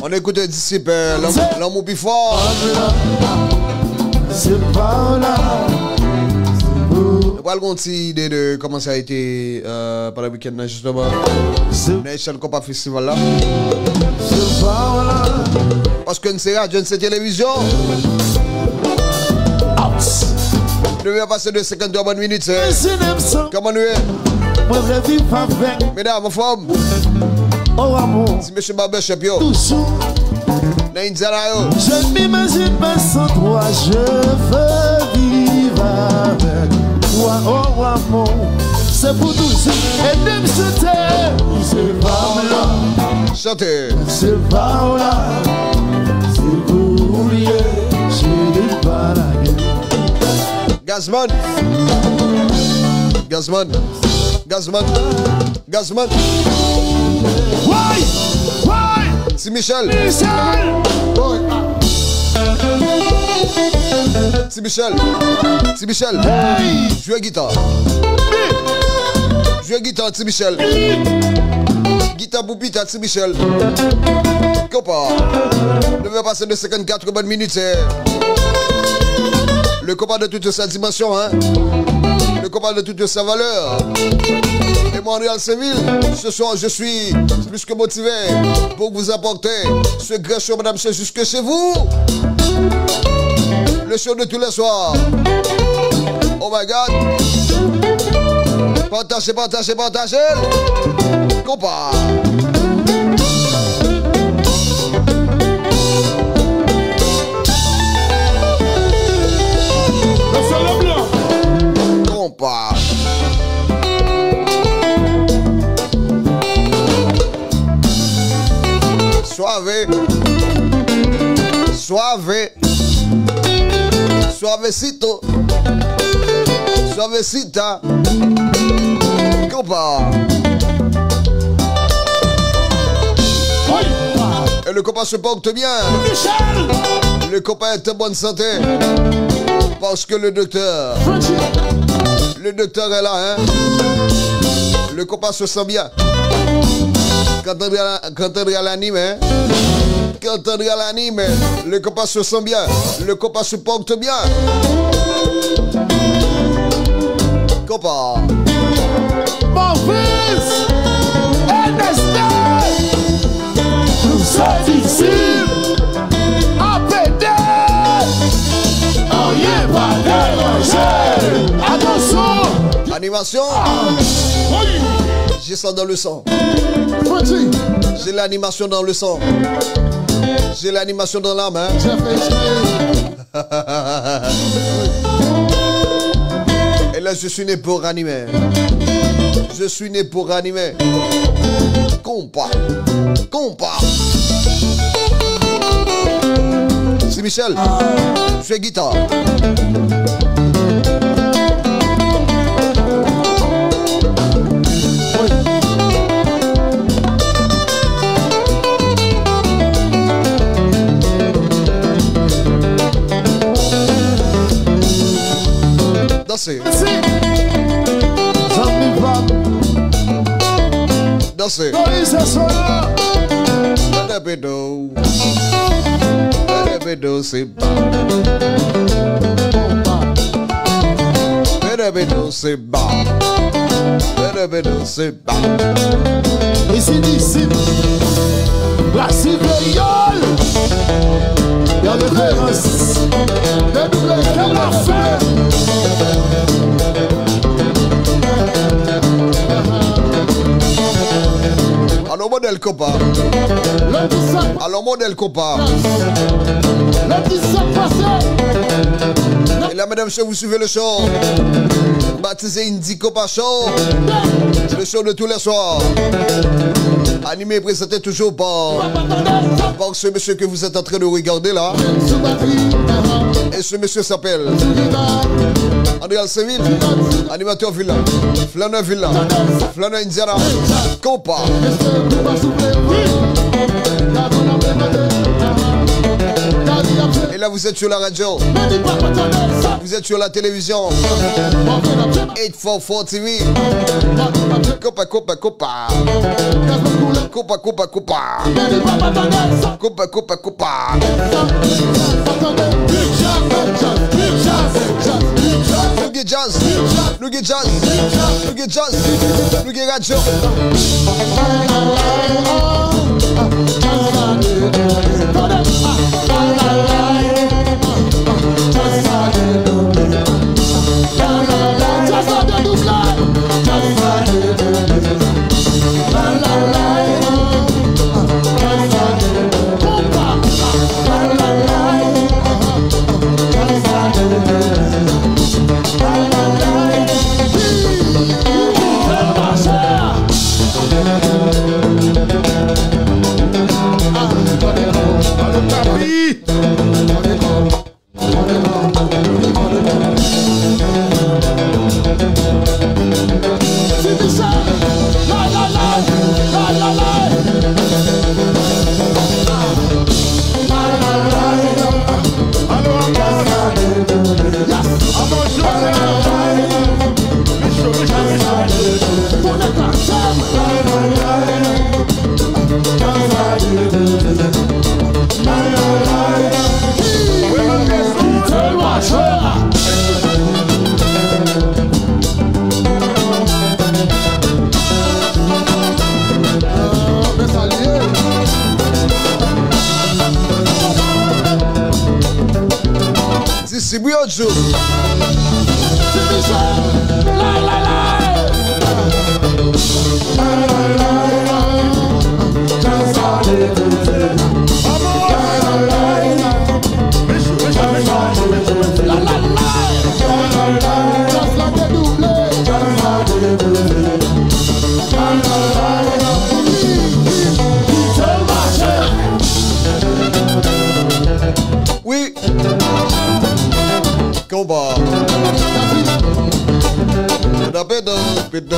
On écoute Disciple, l'amour plus fort. C'est pas là. On va une idée de comment ça a été pendant le week-end justement. National Compa Festival là. C'est pas là. Parce que c'est radio, c'est télévision. Nous devons passer de 53 bonnes minutes. Comment nous est? Mesdames, ma femme. Oh amour, si monsieur Barbershop yo, dans Indiana yo, je ne m'imagine pas sans toi, je veux vivre avec toi. Oh amour, c'est pour tous et de me chanter. C'est pas là, chantez. C'est pas là, c'est pour oublier, je n'ai pas la gueule. Gazman, Gazman, Gazman, Gazman. C'est Michel. C'est Michel. C'est Michel. Hey. Joue à guitare. Jouez guitare, Ti Michel. Guitare Boupita, Ti Michel. Compas. Ne va passer de 54 bonnes minutes. Le compas de toute sa dimension, hein. Le compas de toute sa valeur. Et Montréal Séville, ce soir je suis plus que motivé pour vous apporter ce grand show, madame, c'est jusque chez vous. Le show de tous les soirs. Oh my God. Partagez, partagez, partagez. Compas. Compas. Suave. Suave. Suavecito. Suavecita. Compas. Et le copain se porte bien. Le copain est en bonne santé. Parce que le docteur est là, hein. Le copain se sent bien. Quand on l'anime, hein. Quand on l'anime, le copain se sent bien. Le copain se porte bien. Copain. Mon fils, Ernest, nous sommes ici, à péter. On y est pas dérangé. Attention. Animation. J'ai ça dans le sang. J'ai l'animation dans le sang. J'ai l'animation dans l'âme, hein. Et là, je suis né pour animer. Je suis né pour animer. Compas. Compas. C'est Michel. Je fais guitare. Dansez. Dansez. Pédabédo, c'est bas. Pédabédo, c'est bas. Pédabédo, c'est bas. Ici, ici, la civiliole. Y'a le référence. Le double comme la fin. Alors, modèle copain. Alors, modèle copain. Et là, mesdames, vous suivez le show. Baptisé Indie Copa Show. C'est le show de tous les soirs. Animé et présenté toujours par ce monsieur que vous êtes en train de regarder là. Et ce monsieur s'appelle Andréal Séville, animateur Villa, Flâneur Villa, Flâneur Indiana, Compas. Et là vous êtes sur la radio, vous êtes sur la télévision, 844 TV. Compas, Compas, Compas. Compas, Compas, Compas. Compas, Compas, Compas. Nous get jazz, nous get jazz, nous get jazz, nous get radio. d'ici Briojo. Oui. Combat. Pédo. Pédo.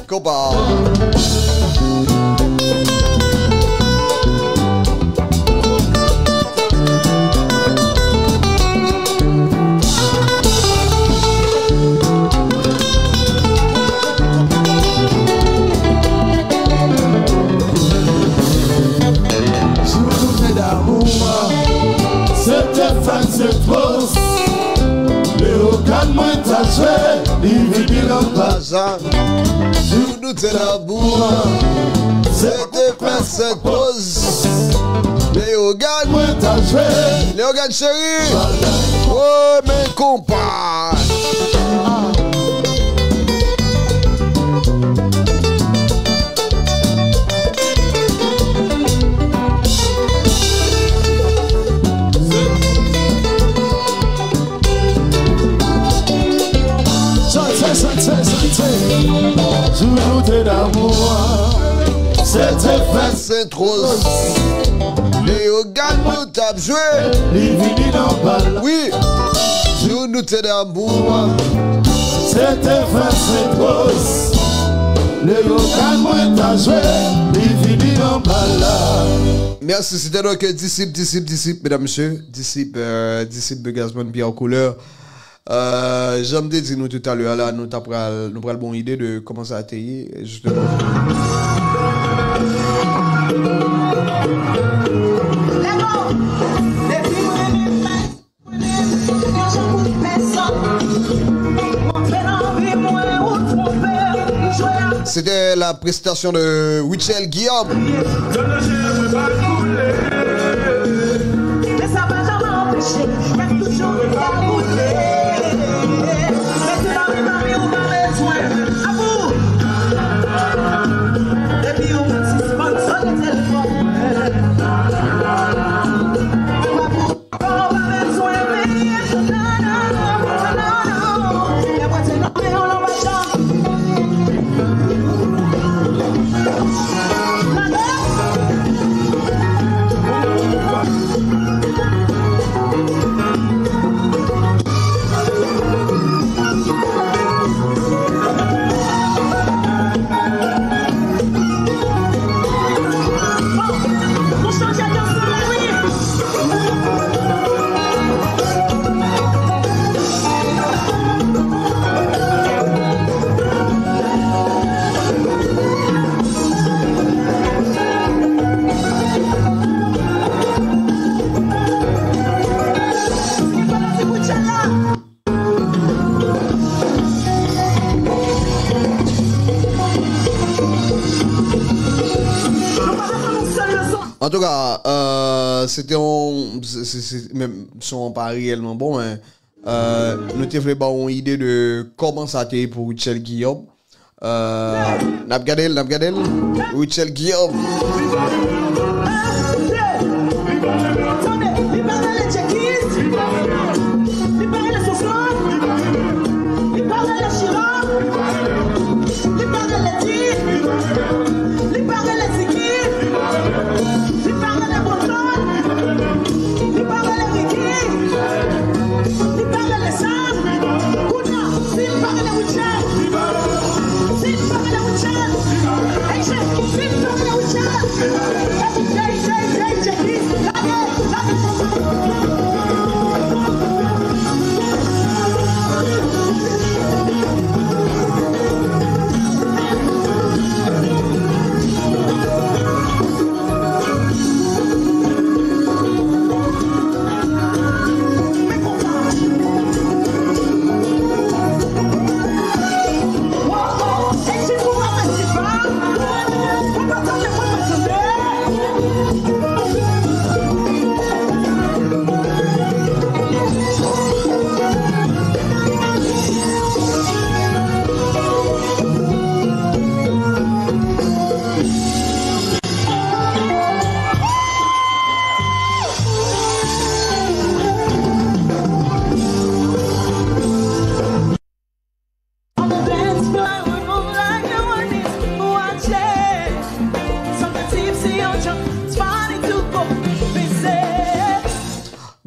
Combat. Sur nous c'est l'amour, c'était pas cette pause. Léogane chéri, oh mes compas. Toujours d'amour, c'était fait, c'est trop. Léogane nous tape joué. Oui, sur nous t'es d'amour. C'était fait, c'est trop. Léogane nous tape joué. Merci, c'était donc disciple, mesdames, messieurs. Disciple de Gazman Pierre en couleur. J'aime dire nous tout à l'heure là, nous prenons une bonne idée de comment ça a été justement. C'était la prestation de Wichel Guillaume. Mais ça va jamais empêcher, il y a toujours des En tout cas, c'était même sont pas réellement bon, mais nous t'ai fait une idée de comment ça a été pour Wichel Guillaume. N'abgadel, Wichel Guillaume. Hey,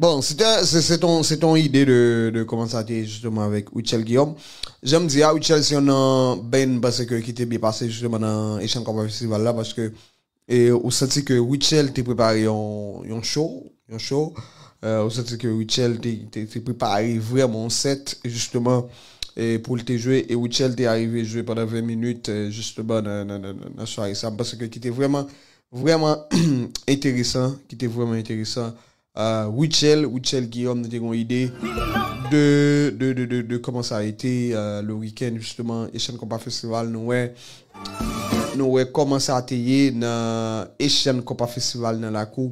Bon, c'est ton idée de comment ça a été justement avec Wichel Guillaume. J'aime dire, Wichel, c'est un ben parce que qui était bien passé justement dans Echan Compa Festival là, parce que, et on sentit que Wichel t'a préparé un show. On sentit que Wichel t'a préparé vraiment un set, justement, pour le jouer, et Wichel t'est arrivé jouer pendant 20 minutes, justement, dans la soirée. Ça, parce que qui était vraiment intéressant, Wichel Guillaume nous a une idée de comment ça a été le week-end justement Echan Compa Festival nous commencé à atterrir dans Echan Compa Festival dans la cour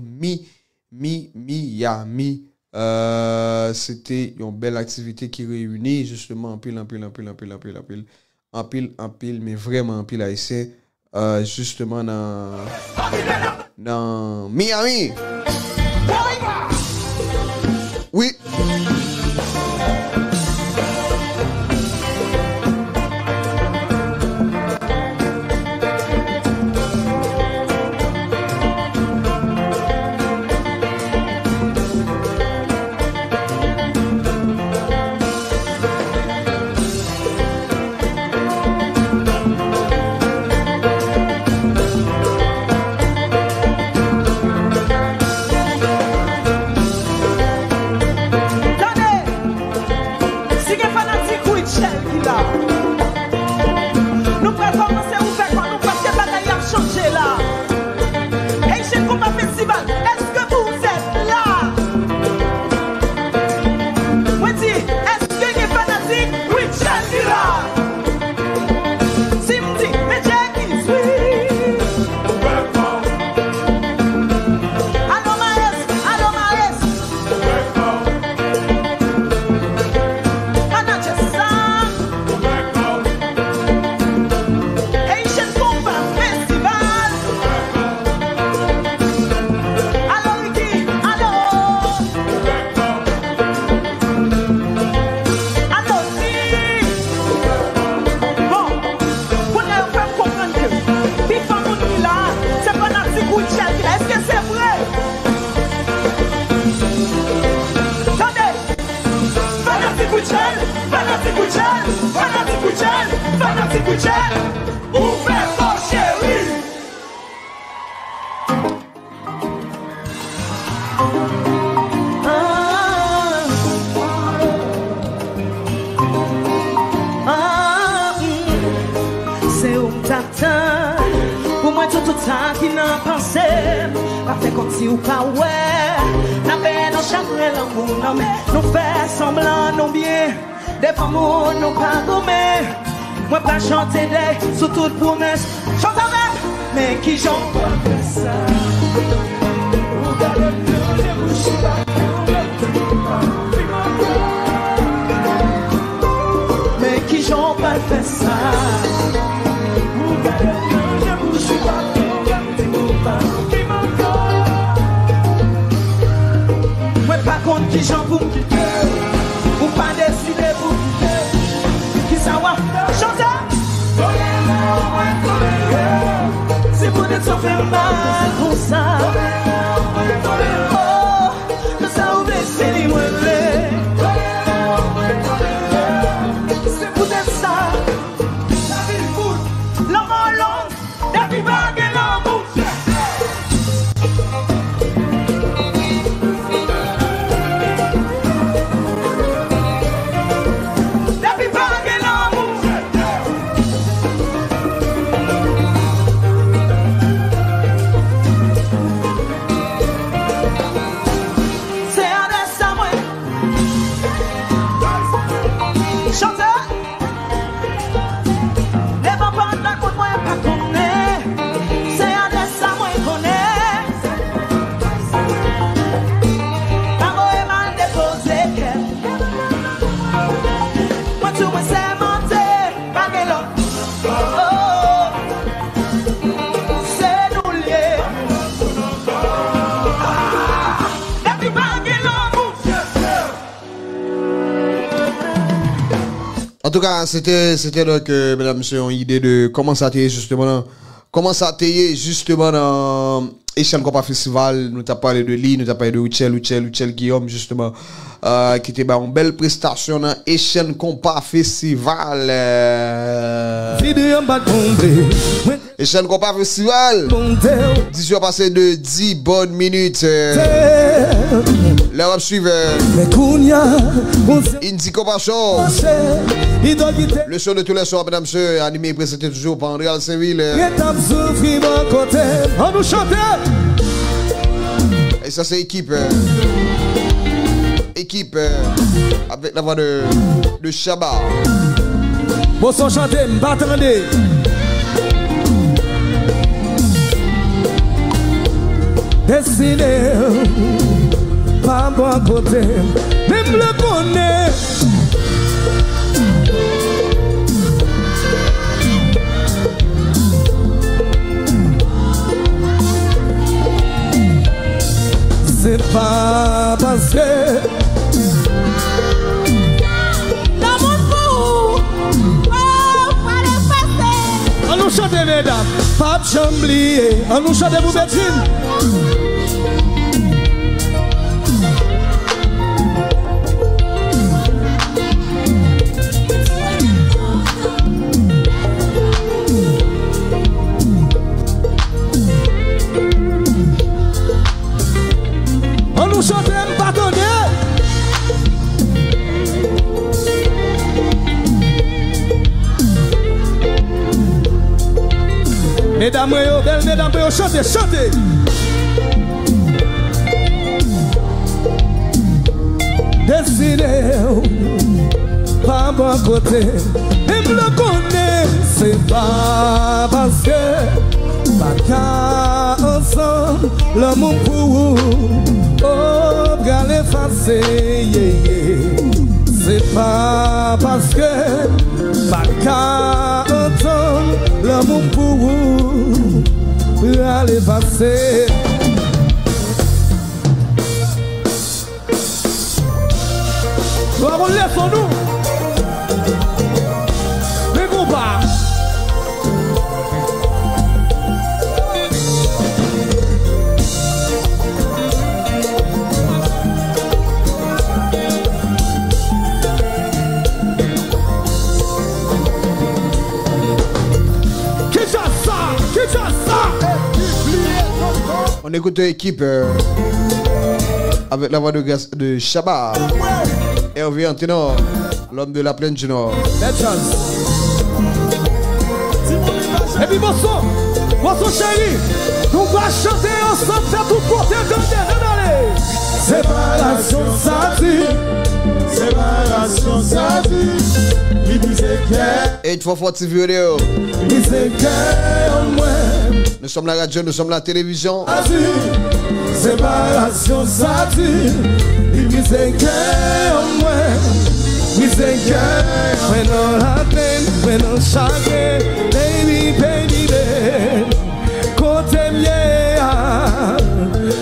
Miami. C'était une belle activité qui réunit justement en pile mais vraiment en pile haïtien justement dans Miami. Oui. En tout cas, c'était donc, mesdames et messieurs, une idée de comment ça a été justement comment ça a été justement dans Etienne Compas Festival, nous t'avons parlé de lui, nous t'avons parlé de Uchel Guillaume justement, qui était une belle prestation dans Etienne Compas Festival. Etienne Compas Festival, 10 heures passées de 10 bonnes minutes. L'Europe suivre Indie Compas Show. Le show de tous les soirs, mesdames et messieurs, animé et présenté toujours par André Alceville. Et ça c'est équipe. Équipe avec la voix de Shabba. Bon son chanté, m'attendez. Destiné, pas bon côté, même le connaît. C'est pas parce que on nous chante mesdames, pas chamblier, on nous chante vous Betine. On nous chante un bâtonnier. Mesdames et belles mesdames, chantez, chantez. Destiné, pas bon côté, même le connaît, c'est pas parce que pas qu'à ensemble, l'amour pour vous, oh, regardez effacer, c'est pas parce que pas qu'à ensemble, l'amour pour vous, regardez effacer. Laissons-nous. Mais compas. On écoute l'équipe avec la voix de Shabba. Hervé Antenor, l'homme de la plaine du Nord. Et puis bon son chéri, nous va chanter ensemble, faire tout côté de séparation ça dit, séparation ça dit, il disait que 844 TV Radio. Il disait que moi. Nous sommes la radio, nous sommes la télévision. Séparation ça dit, il disait que moi. Il disait que when all happen, when all chagrin, baby, baby, baby. Côté mieux,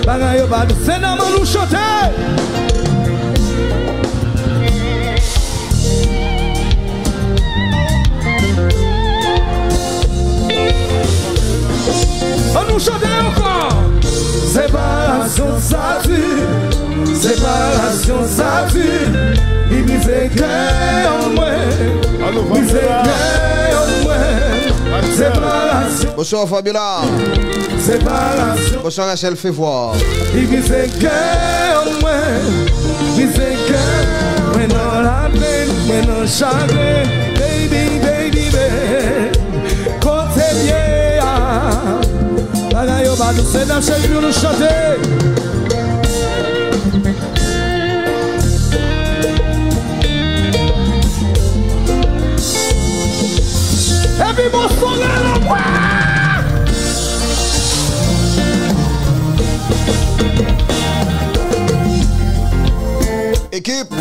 bagaille pas de cinéma nous chanter. On nous chante encore. Séparation ça tue, séparation ça tue. Il disait que en moi, il disait que en moi. Séparation. Bonsoir Fabiola. Séparation. Bonsoir Rachel Févoir. Il disait que en moi, il disait que when all happen, when all chagrin, baby, baby, baby. Côté bien. Bagaille pas de c'est dans chez nous chanter. Et puis mon son là là. Équipe.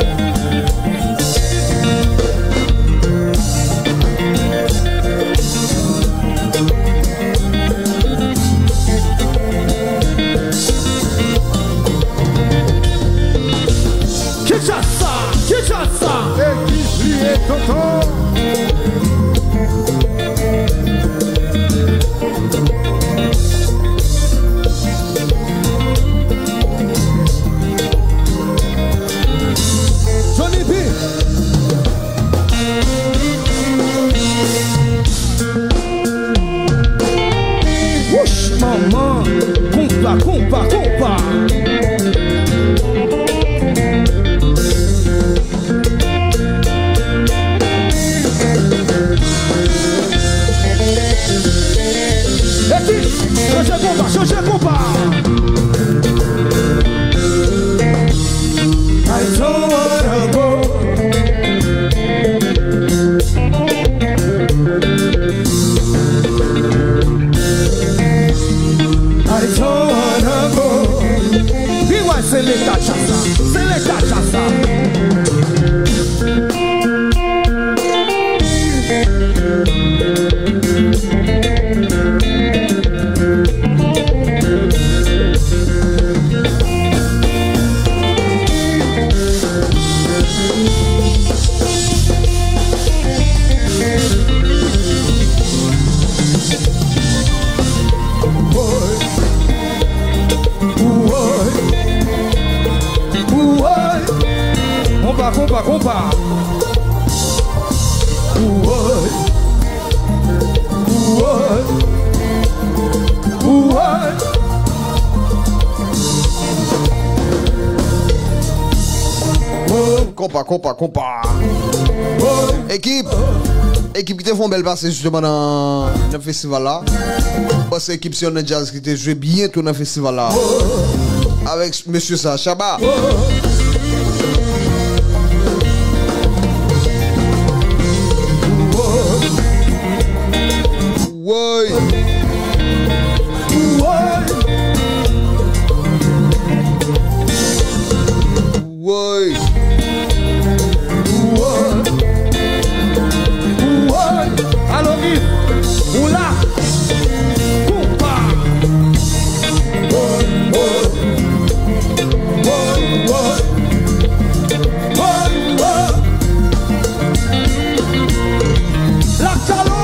compa. Compa. Équipe qui te font belle passer justement dans le festival là. C'est l'équipe Sion Jazz qui te joué bientôt dans le festival là. Avec monsieur Chaba. Ouais. Allô, Yves. Oula. Compa. La calo.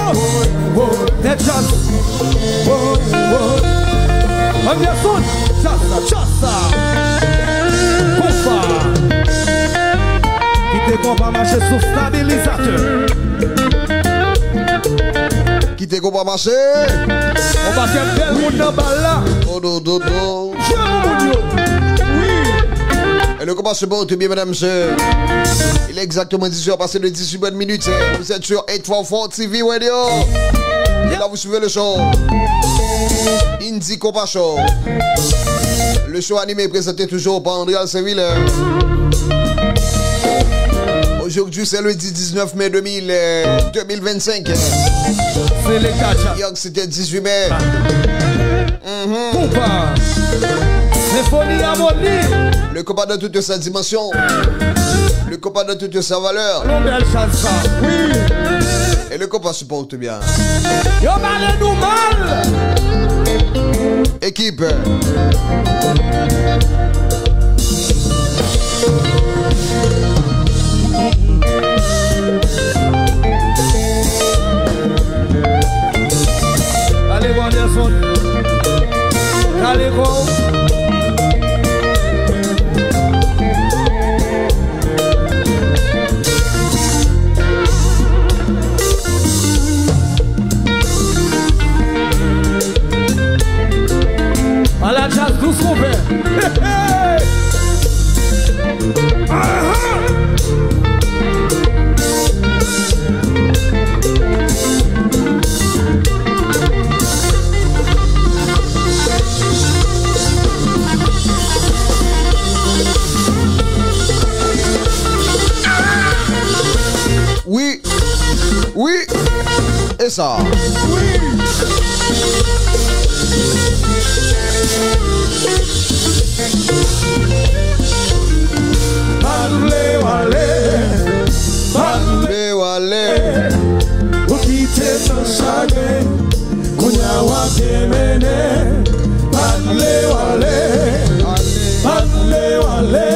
Net jazz. Anderson. Chassa. Compa. Quittez compa marcher sous stabilisateur. Quittez compa marcher. On va faire belle monde dans balle là. Oh do. Oui. Et le combat se porte bien, mesdames et messieurs. Il est exactement 18h passé de 18 bonnes minutes. Vous êtes sur 844 TV Radio. Et là, vous suivez le show. Indie Compa Show. Le show animé présenté toujours par André Alceville. Aujourd'hui, c'est le 19 mai 2025. C'est les catchs. Hier, c'était 18 mai. Compa. Symphonie harmonie. Le combat dans toute sa dimension. Le combat dans toute sa valeur. Belle chance. Oui. Et le combat se porte bien. Yo mal nous mal. Équipe. Allez, Anderson. Allez, go. À la jazz douce mon père. Oui. Et ça. Wale. Ukite no shage. Kunya wa kemene. Wale.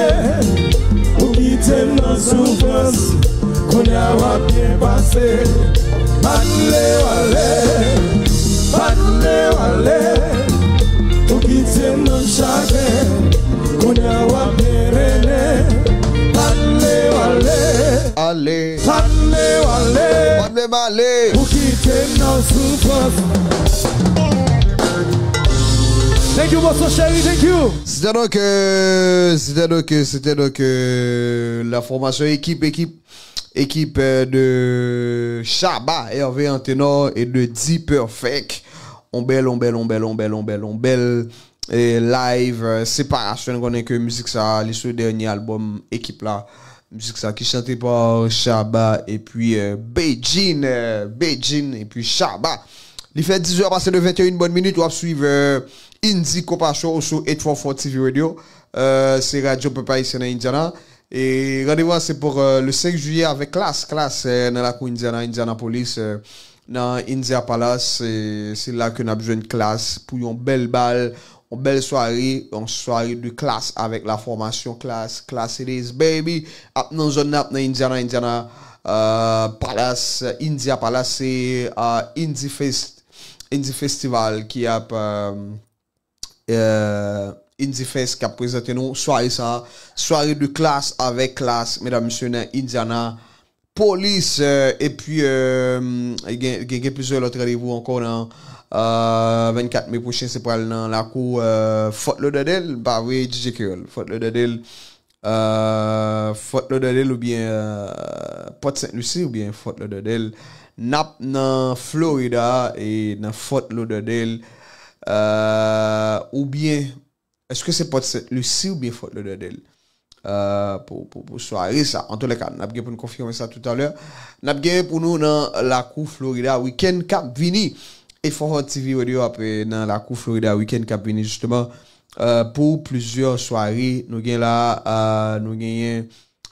Ukite no souffrance. Kunya wa bien passé. Wale. Ukite no shage. Kunya wa bien Allez. Thank you, Bosso Chéri, thank you. C'était donc la formation équipe de Chaba, Hervé en ténor et de D Perfect. On belle live séparation qu'on est que musique ça le dernier album équipe là. Musique ça qui chanté par Chaba et puis Beijing et puis Chaba. Il fait 10h passer de 21 bonnes minutes. On va suivre Indie Compa Show sur 844 TV Radio. C'est Radio Papa ici en Indiana. Et rendez-vous c'est pour le 5 juillet avec classe dans la cour Indianapolis. Dans India Palace. C'est là que nous avons besoin de classe pour une belle balle. Une belle soirée, de classe avec la formation class it is baby. Dans zone dans Indiana Palace, India Palace, c'est Indie Festival qui a Indie Fest qui a présenté nous soirée ça, soirée de classe avec classe, mesdames, messieurs, dans Indiana. Police, et puis, il y a plusieurs autres rendez-vous encore dans 24 mai prochain, c'est pour aller dans la cour Fort Lauderdale, bah oui, DJ Creole, Fort Lauderdale, ou bien Port St. Lucie, ou bien Fort Lauderdale, Nap dans Florida et dans Fort Lauderdale, ou bien, est-ce que c'est Port St. Lucie ou bien Fort Lauderdale? Pour soirée ça en tous les cas n'a pas pour nous confirmer ça tout à l'heure n'a pas pour nous dans la cour Florida week-end cap vini et Fort TV Radio après dans la cour Florida week-end cap vini justement pour plusieurs soirées nous gagne là nous gagne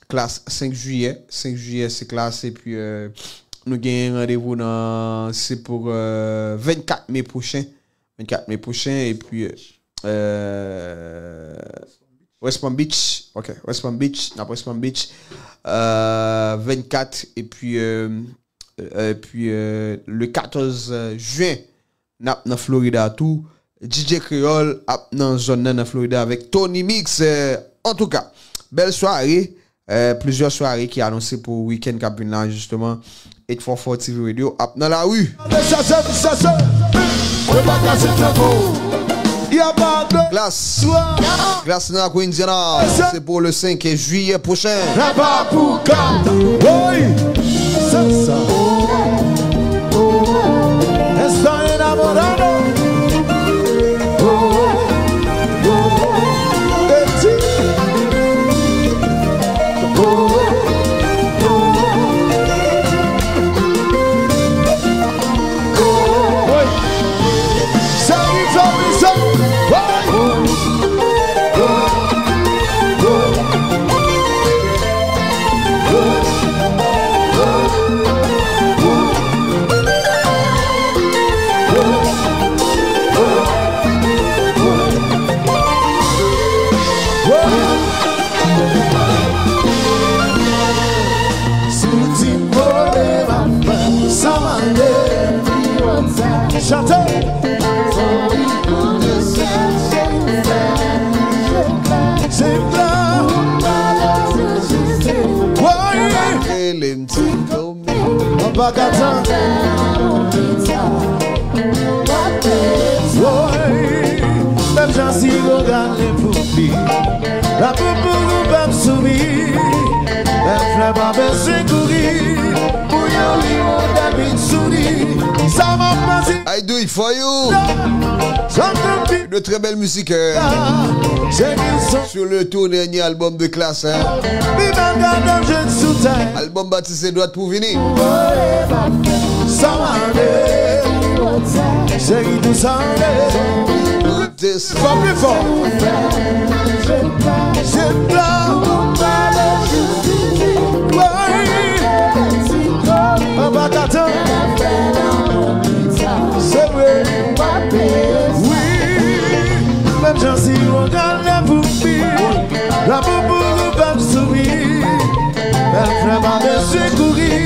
classe 5 juillet c'est classe et puis nous gagne rendez-vous dans c'est pour 24 mai prochain et puis West Palm Beach, ok, West Palm Beach, 24 et puis le 14 juin, dans Florida tout, DJ Creole dans zone dans Florida avec Tony Mix. En tout cas, belle soirée, plusieurs soirées qui annoncées pour week-end Capina justement, 844 TV Radio dans la rue. Glace dans la Indiana, c'est pour le 5 juillet prochain. Même j'en suis regarde les poupées. La poupou va me sourire. Elle fait pas baisser courir. Pour y aller, on d'habite sourire. Ça m'a passé. I do it for you. De très belle musique sur le tout dernier album de classe. Album baptisé doit pour venir. C'est qui tout ça. Pas plus fort. C'est blanc. Papa Katon. C'est vrai. Même j'en suis regarde la poupée. La poupou va me sourire. Elle ferait pas de secourir.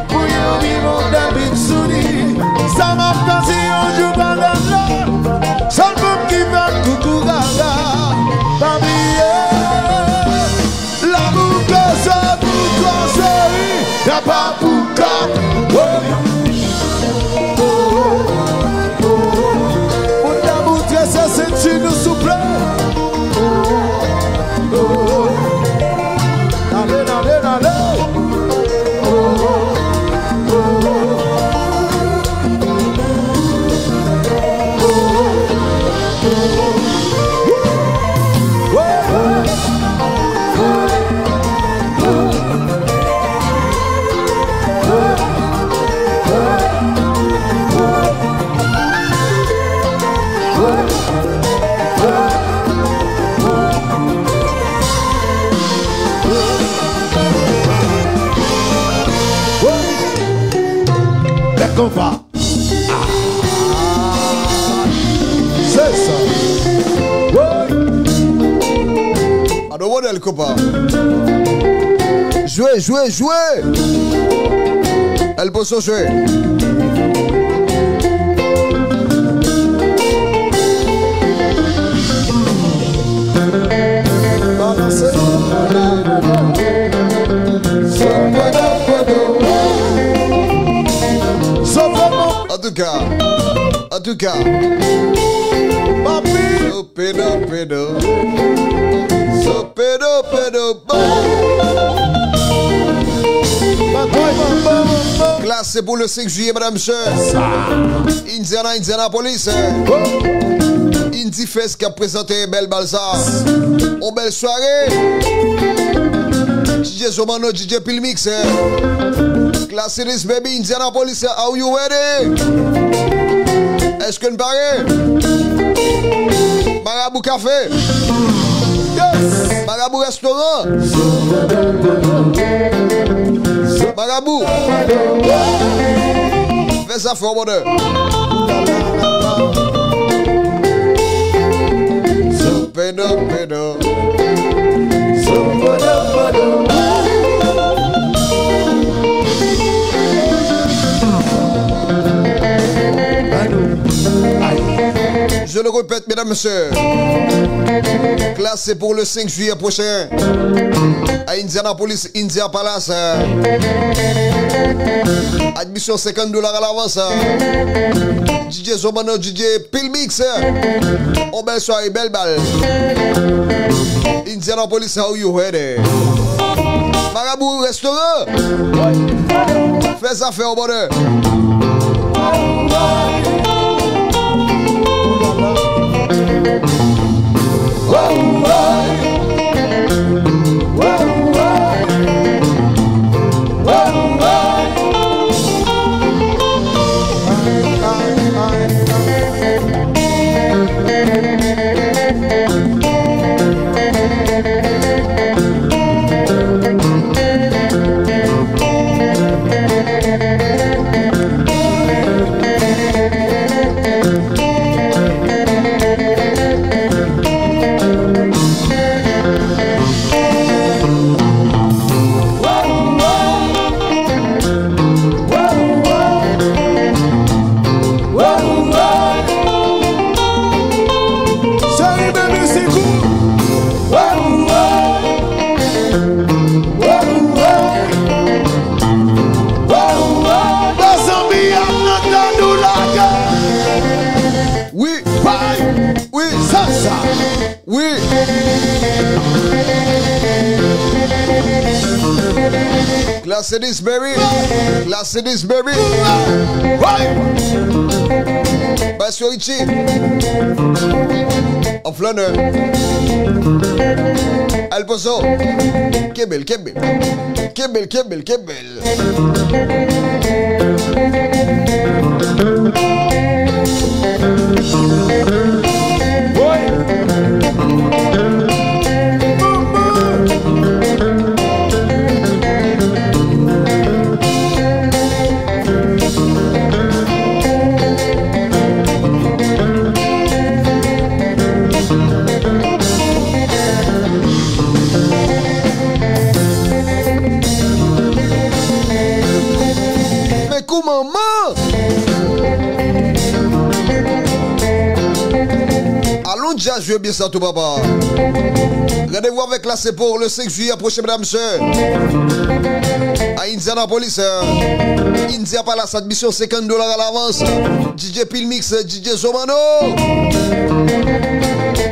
Pour y vivre d'habitude sourire. Ça m'a passé un jour par la l'autre. Sans le qui va coucou gaga. L'amour que ça pour conseiller. Y'a pas pour cas. C'est une souple. Allez. Compa. C'est ça. Alors, modèle, compa. Jouez. Elle peut se jouer. En tout cas, classe, c'est pour le 5 juillet, madame, monsieur. Indianapolis. Indie Fest qui a présenté Belle Balsa. Une belle soirée. DJ Zomano, DJ Pilmix. Classe this baby, Indianapolis. Are you ready? Est-ce que nous paraît? Marabout Café. Yes. Marabout Restaurant. Marabout. Fais ça, frère, bonheur. Pédo. Je le répète, mesdames, messieurs. Classe, c'est pour le 5 juillet prochain. À Indianapolis, India Palace. Admission $50 à l'avance. DJ Zomano, DJ Pilmix. On belle soirée, belle balle. Indianapolis, how you ready? Marabout Restaurant. Fais ça, fait au bonheur. Classe this baby. Classe this baby. Bassio Richie. En flâneur. Alposo. Kebel. Je veux bien ça tout papa. Rendez-vous avec la c'est pour le 5 juillet prochain, mesdames et messieurs. À Indianapolis, India Palace, admission $50 à l'avance. DJ Pilmix, DJ Zomano.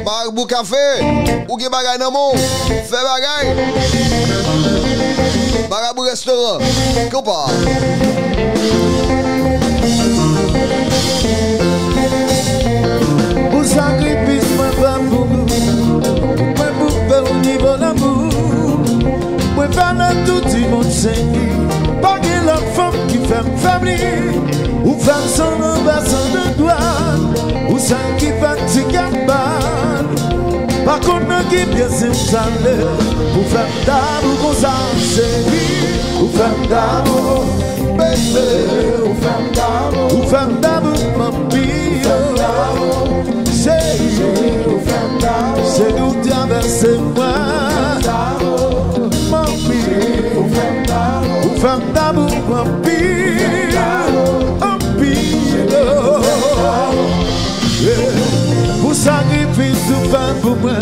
Marabout Café. Ouge bagay namo. Fais bagay. Marabout Restaurant. Compa. Pour sacrifice, moi pas pour vous. Moi pour faire au niveau d'amour. Moi faire dans tout le monde saigné. Pas que la femme qui fait me faiblir. Ou femme sans embarrassant de douane. Ou ça qui fatigue à balle. Par contre, qui bien s'installer. Pour faire d'amour qu'on s'en série. Ou faire d'amour, bébé. Ou faire d'amour. Ou faire d'amour, mon pire. C'est nous traversez-moi, mon pire, ou femme d'amour, mon pire, pour sacrifice, tout faire pour moi,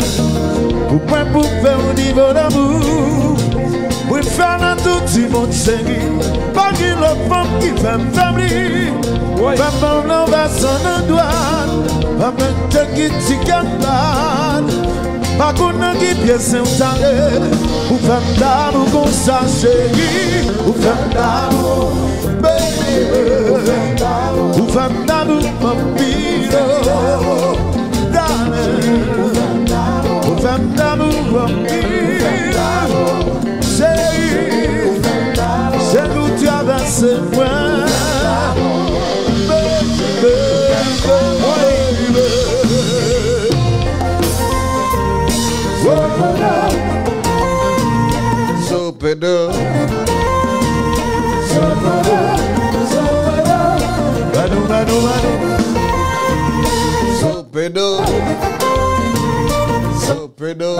pour faire au niveau d'amour. Oui, faire un tout petit monde série. Pas qu'il l'autre femme qui fait m'faiblir. Papa, on va s'en douane. Papa, te quitte si campagne. Pas qu'on a qui pièce un taré. Ou femme d'amour qu'on ça chérie. Ou femme d'amour, baby. Ou femme d'amour, vampire. Ou femme d'amour, vampire. Chérie, c'est nous tu avances moins. Sopedo. Sopedo. Sopedo.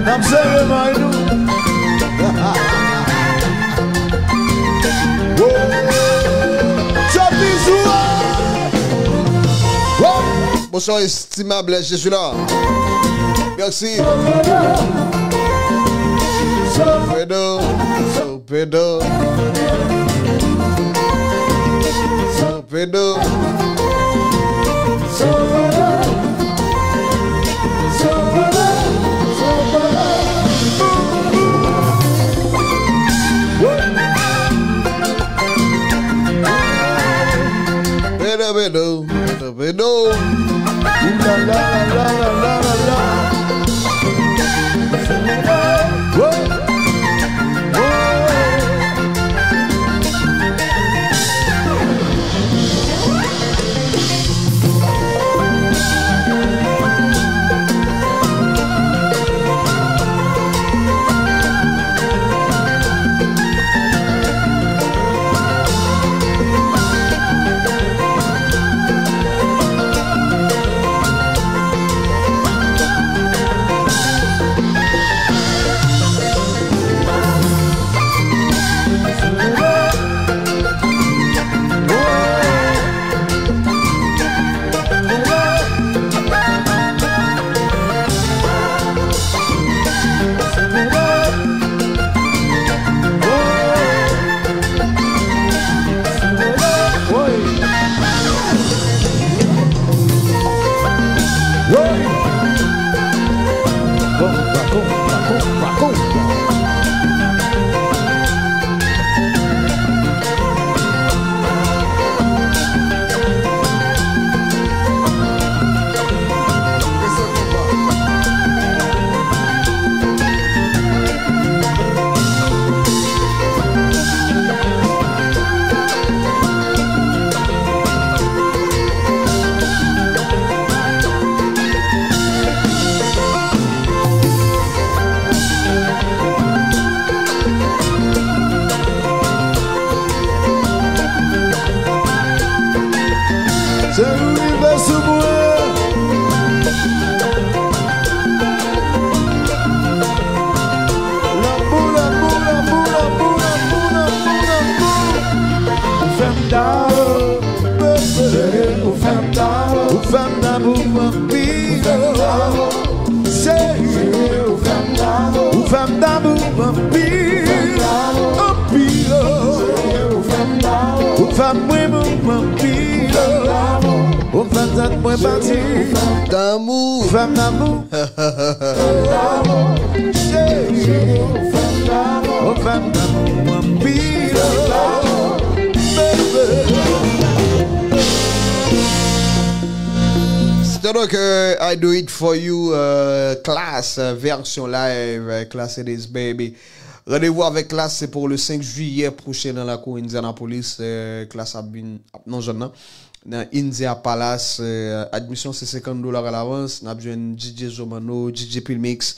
I'm saying my new. Bonsoir estimable, je suis là. Merci. Sopedo, Sopedo, Sopedo. Bedo, bedo. La la la la la la la. D'amour. Femme d'amour. Femme d'amour. C'est donc I Do It For You classe, version live, classe This Baby. Rendez-vous avec classe, c'est pour le 5 juillet prochain dans la cour Indianapolis. Classe non jeune, dans India Palace. Admission c'est $50 à l'avance. Nous avons besoin DJ Zomano, DJ Pilmix.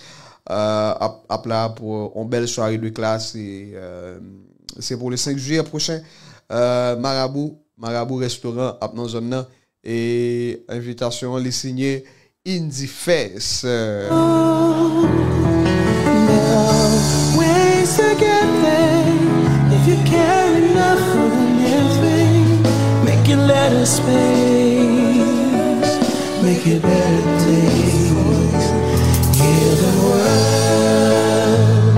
Là pour une belle soirée de classe. C'est pour le 5 juillet prochain. Marabout Restaurant, non jeune. Et invitation, les signer Indie Face. Ways to get there. If you care enough for the living, make your letter space, make it better days. Heal the world,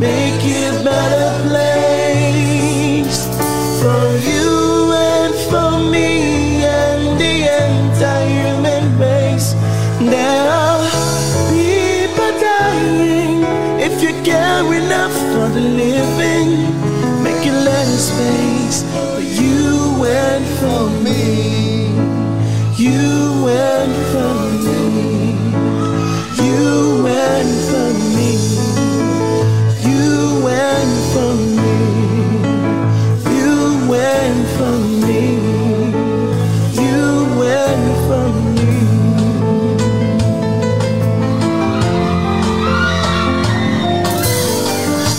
make it a better place for you and for me and the entire human race. There are people dying. If you care enough for the living, make your letter space for you and for me. You and for me. You and for me. You and for me. You and for me. You and for me.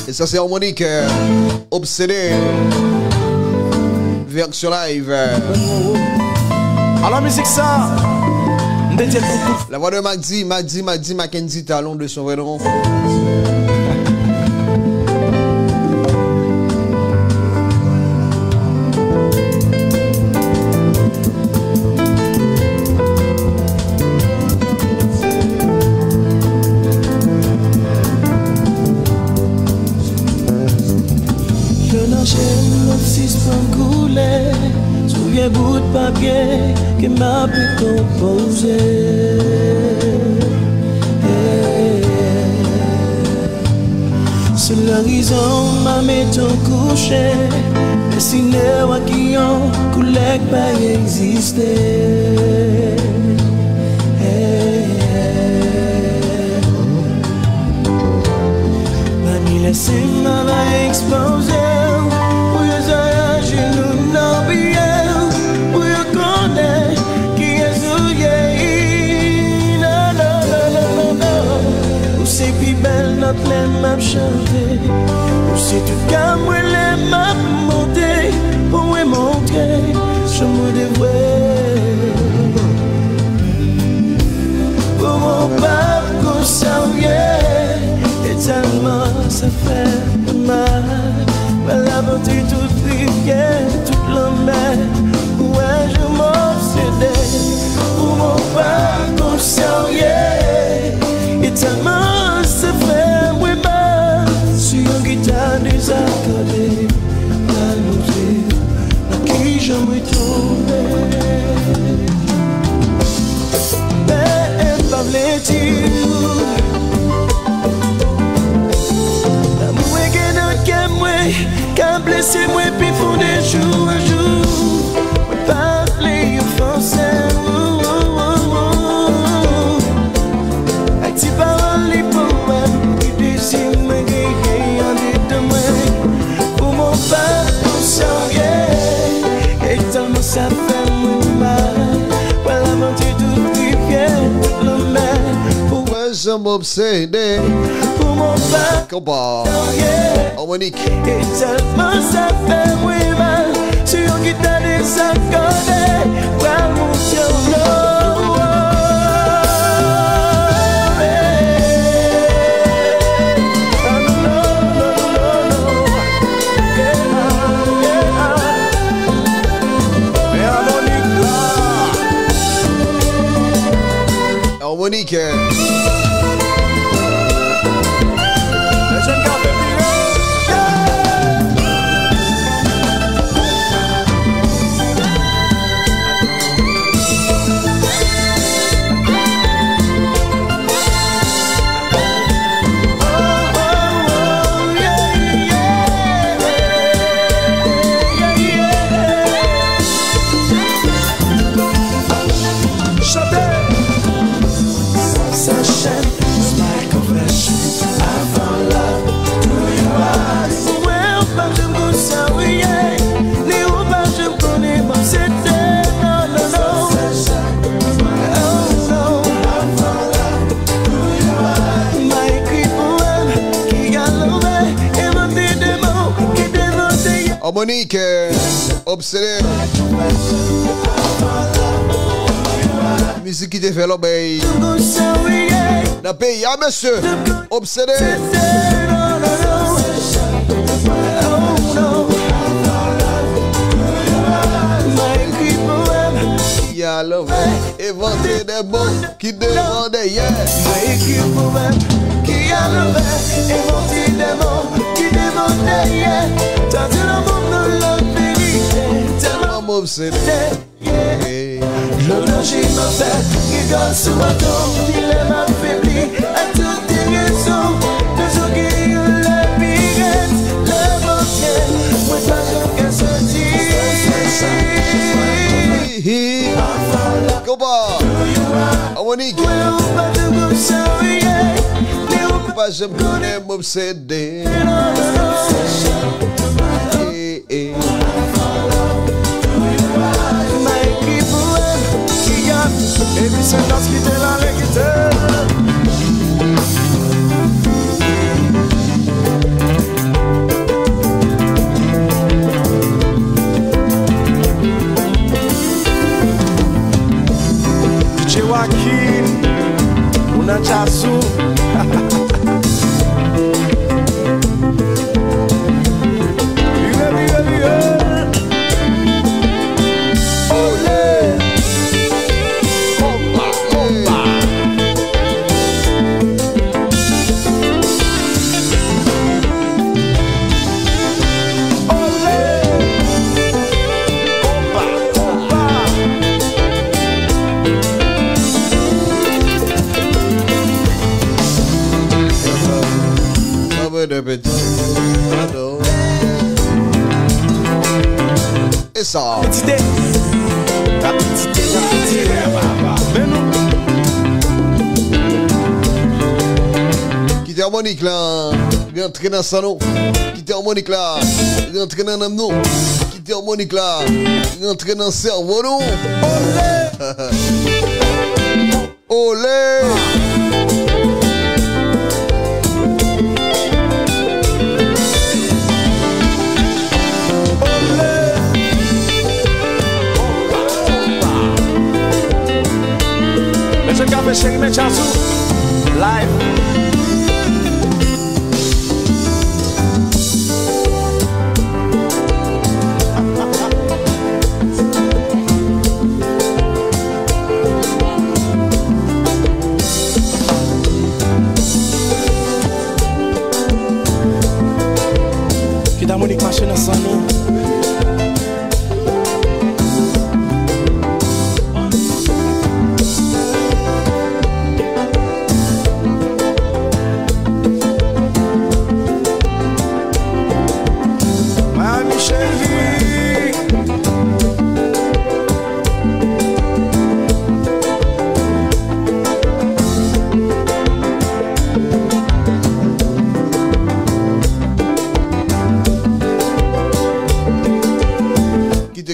Et ça c'est Harmonique, obsédé, version live. Alors musique ça. La voix de Mackenzie Talon de son vrai nom. Souviens bout de papier qui m'a pu composer. Sur l'horizon, ma maison couchée, dessiné à qui on coulait pas exister. Mani laissé ma va exploser. Les m'a chanté, ou si tu calmes les m'a monté, pour me montrer, je me dévoile. Pour mon pape qu'on s'envient, et tellement ça fait mal. Mais l'aventure toute rivière, toute la mer, ouais je m'obsédais. Pour mon pape qu'on s'envient, et tellement ça fait. Guitare désaccordée, allongée, à qui j'aimerais tomber. Mais pas l'étude, l'amour est que notre moi, qu'a blessé moi, puis pour des jours à jour, pas les français. Active parole les poèmes qui dessinent ma gueule. Pour mon père, pour s'enrier, et tellement ça fait mal. Voilà mon Dieu, tout rivière, le mer. Pour moi, je m'obsédé. Pour mon père, combat. Harmonique. Et tellement ça fait mal. Sur une guitare désaccordée, voilà mon Dieu, Harmonique. Harmonique, obsédé. musique qui te fait l'obéir. Dans le pays, ah monsieur, obsédé. Qui a l'homme inventé des mots qui demandaient hier. Qui a levé, inventé des mots qui demandaient hier. T'as dit le monde de la vérité, tellement obsédé. Le danger m'a fait, qui garde sous ma tombe, il est affaibli à toutes tes raisons. De joguer les pirettes, les mortiers, moi pas je qu'à sortir. Combat, Monique. Pas je me connais m'obséder. Et puis c'est dans ce qui était là, les guitares. DJ Joaquin, una chasu. Et ça. Quittez harmonique là, rentrez dans le salon. Quittez harmonique là, rentrez dans l'âme non. Quittez harmonique là, rentrez dans le cerveau non. Olé. Je café chéri mes chansons live. Qui d'harmonique marche dans son nom.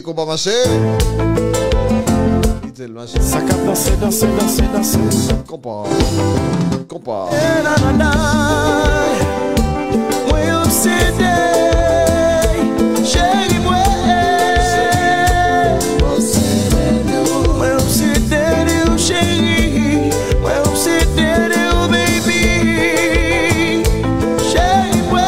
Combat marché. Quittez le marché. Ça cap danser, danser, danser, danser. Combat. Combat. Ouais, obsédé. Chérie, moi. Ouais, obsédé, chérie. Ouais, obsédé, baby. Chérie, moi.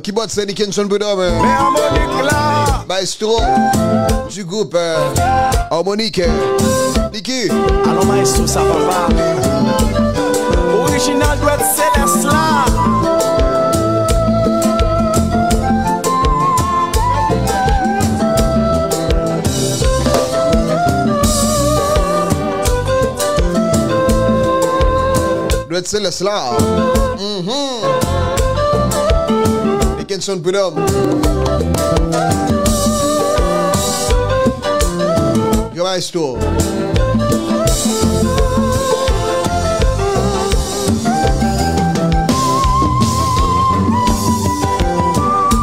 Qui boit c'est Nick Johnson Budom. Maestro du groupe Harmonique. Niki. Alors maestro ça va pas. Original doit être céleste là. Red Céleste là. Dickinson Prudhomme. Maestro.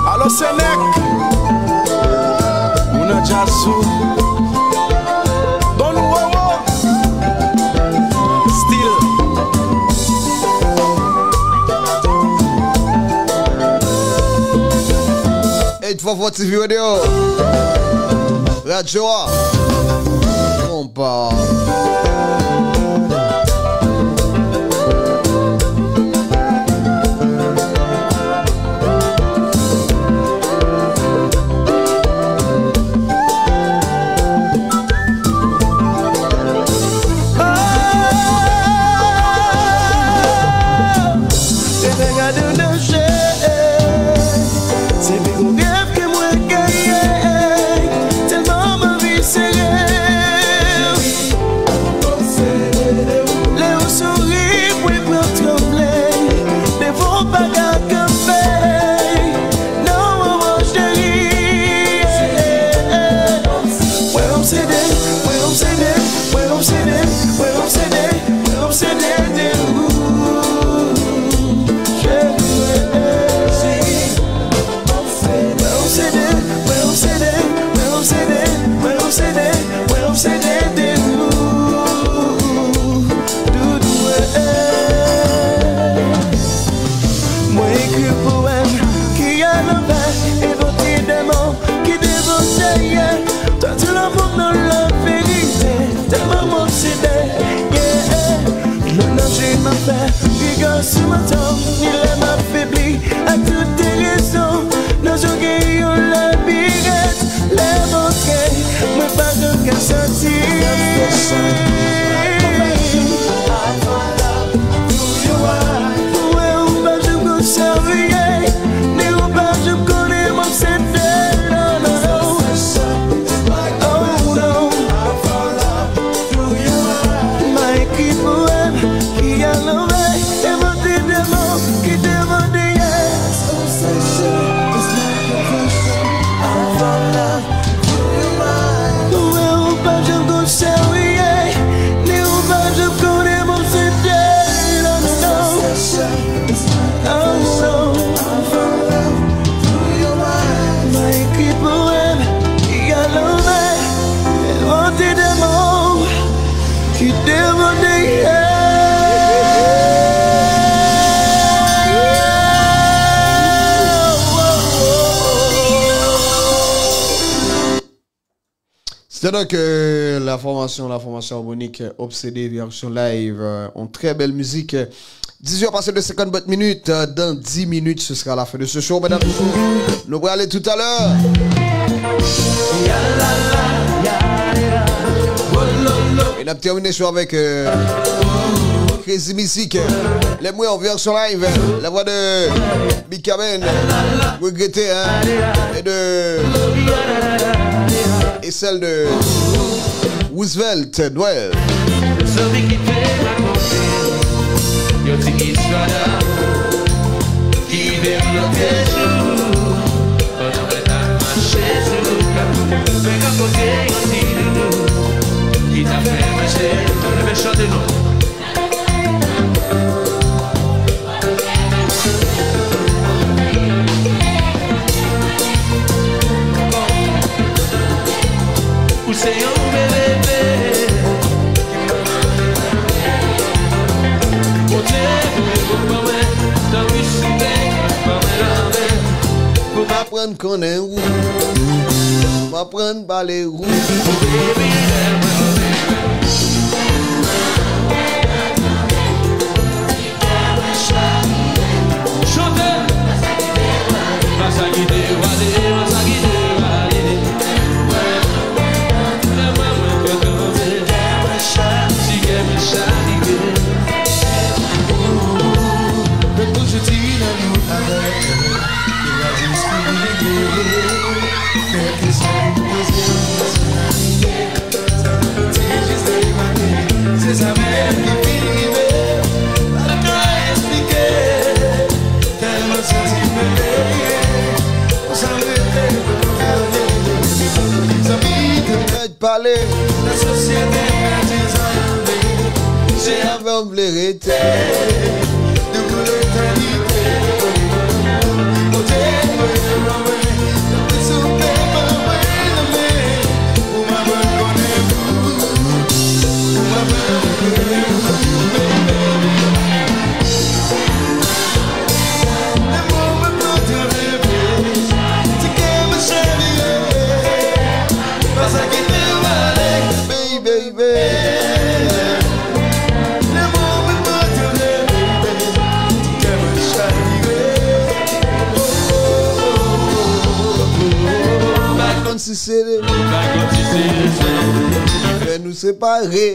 Allo Sénèque, Mouna Jassou, Don Wowo, Still. Et fois fois TV Radio. Radio. Compa. Sur ma tombe, il m'a affaibli à toutes tes raisons. Nos jogues ont la birette, les moquets, mais pas de qu'à sortir. Ouais, ou pas je me servir, mais ou pas je connais mon cédé. Non, non, non. Oh non. Ma équipe qui a l'envers. C'est donc la formation harmonique Obsédé version live en très belle musique. 10h passé de 50 minutes. Dans 10 minutes, ce sera la fin de ce show, mesdames. Nous allons aller tout à l'heure. Et on a terminé le show avec Crazy Music. Les mots en version live. La voix de Big Kamen. Regretté, hein. Et celle de Roosevelt Noël. M'apprendre qu'on est où, m'apprendre par les roues. Since I'm parler. La société J'ai avant de vérité. de brutalité. Oh, take me away. It's okay, but wait a minute. Who am I gonna do? Who am I gonna do, the moment not to live to get my shiny, cause I can do my leg. Baby. The moment not to live to get my shiny, Back on Sicily. Fais nous séparer.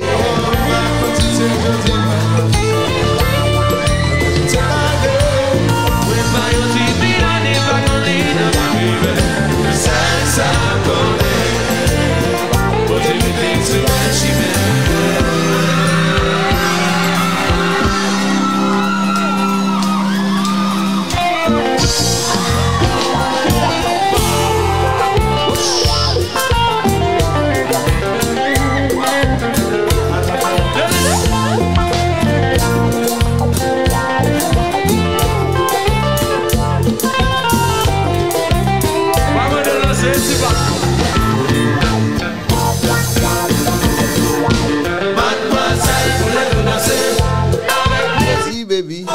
Merci, baby.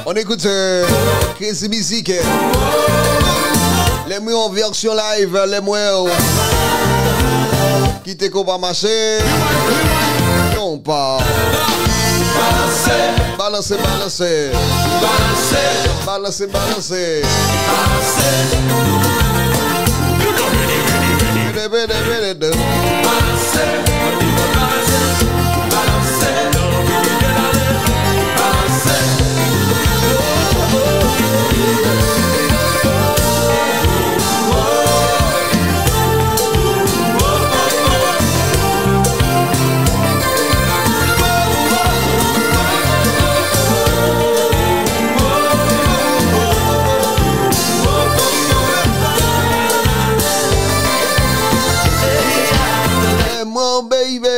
On écoute Crazy Music. Les mots en version live, les mots qui te pas marcher. Non pas. Balancer. Mon baby.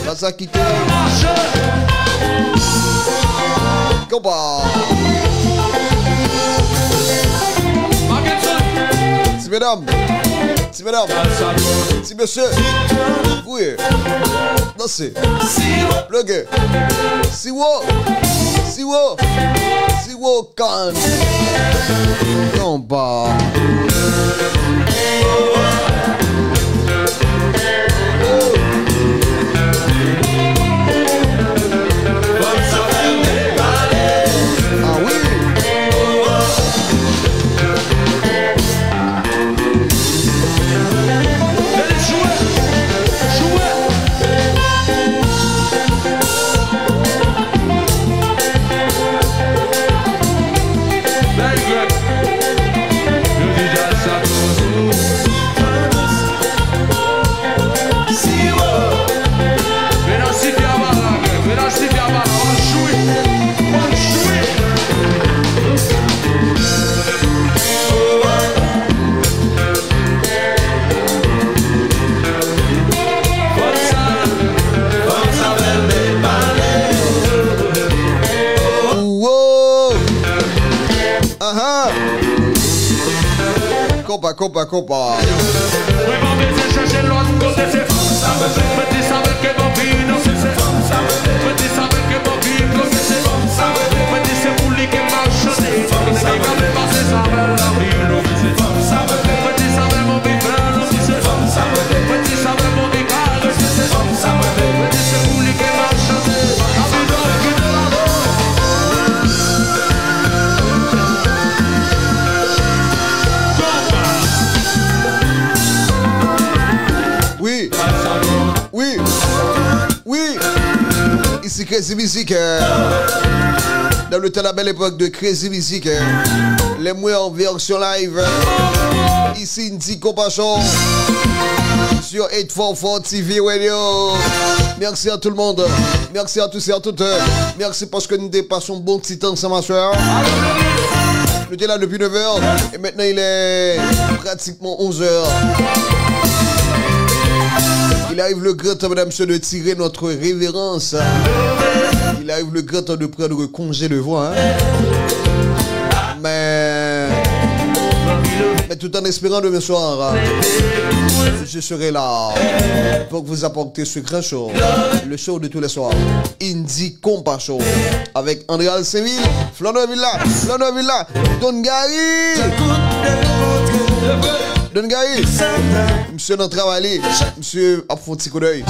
Vas à quitter. Combat. Si mesdames, si monsieur, oui, dansez, pluguez, si wo, can, non pas. Ah oui. Compa. Ouais, mon baiser chercher l'autre côté, c'est comme ça. Me dis ça avec que mon vie, non, c'est comme ça. Me dis ça avec que mon vie, c'est comme ça. Me dis c'est pour lui qui m'a chanté. Il n'est qu'à me passer ça vers la vie, non, c'est comme ça. Me dis ça avec mon vie, non, c'est comme ça. Me dis ça avec mon vie, c'est comme ça. Me dis c'est pour lui qui m'a chanté. La vie donc qui de la Oui. Ici Crazy Music. Dans le temps de la belle époque de Crazy Music. Les moyens en version live. Ici Indie Compa Show. Sur 844 TV Radio. Merci à tout le monde. Merci à tous et à toutes. Merci parce que nous dépassons bon petit temps ensemble, ma soeur. Nous étions là depuis 9h. Et maintenant il est pratiquement 11h. Il arrive le grand temps, mesdames et messieurs, de tirer notre révérence. Il arrive le grand temps de prendre congé de voix. Mais tout en espérant demain soir, je serai là pour vous apporter ce grand show. Le show de tous les soirs. Indie Compa Show. Avec André Alceville, Flano Villa, Don Gary. Don Gary, monsieur dans travail, monsieur a fait un petit coup d'œil.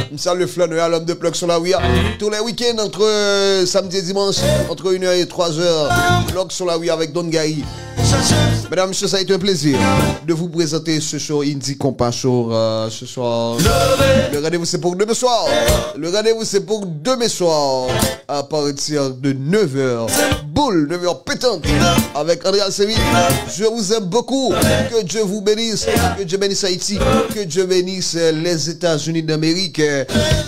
Monsieur le flaneur, l'homme de plug sur la WIA. Tous les week-ends entre samedi et dimanche, entre 1h et 3h, plug sur la WIA avec Don Gary. Mesdames, messieurs, ça a été un plaisir de vous présenter ce show Indie Compa Show ce soir. Le rendez-vous c'est pour demain soir. À partir de 9h. Boule, 9h pétante avec André Alceville. Je vous aime beaucoup. Que Dieu vous bénisse. Que Dieu bénisse Haïti. Que Dieu bénisse les États-Unis d'Amérique.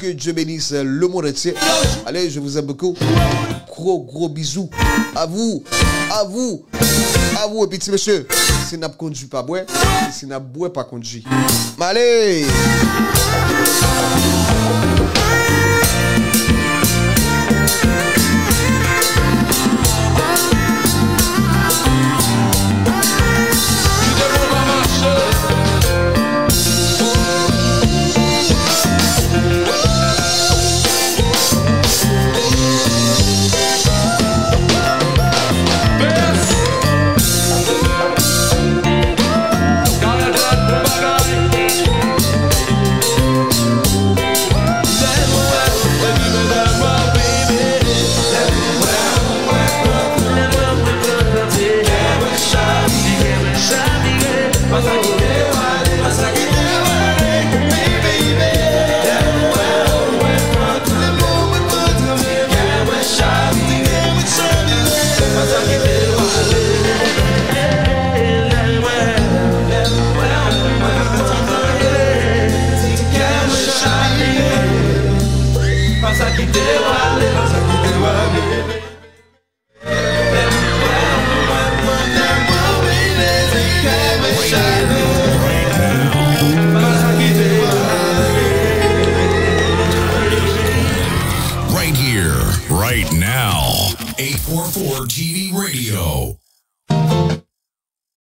Que Dieu bénisse le monde entier. Allez, je vous aime beaucoup. Gros bisous. À vous, petit monsieur. Si n'a pas conduit, pas boire. Si n'a boire, pas conduit. Allez! Right now, 844 TV Radio.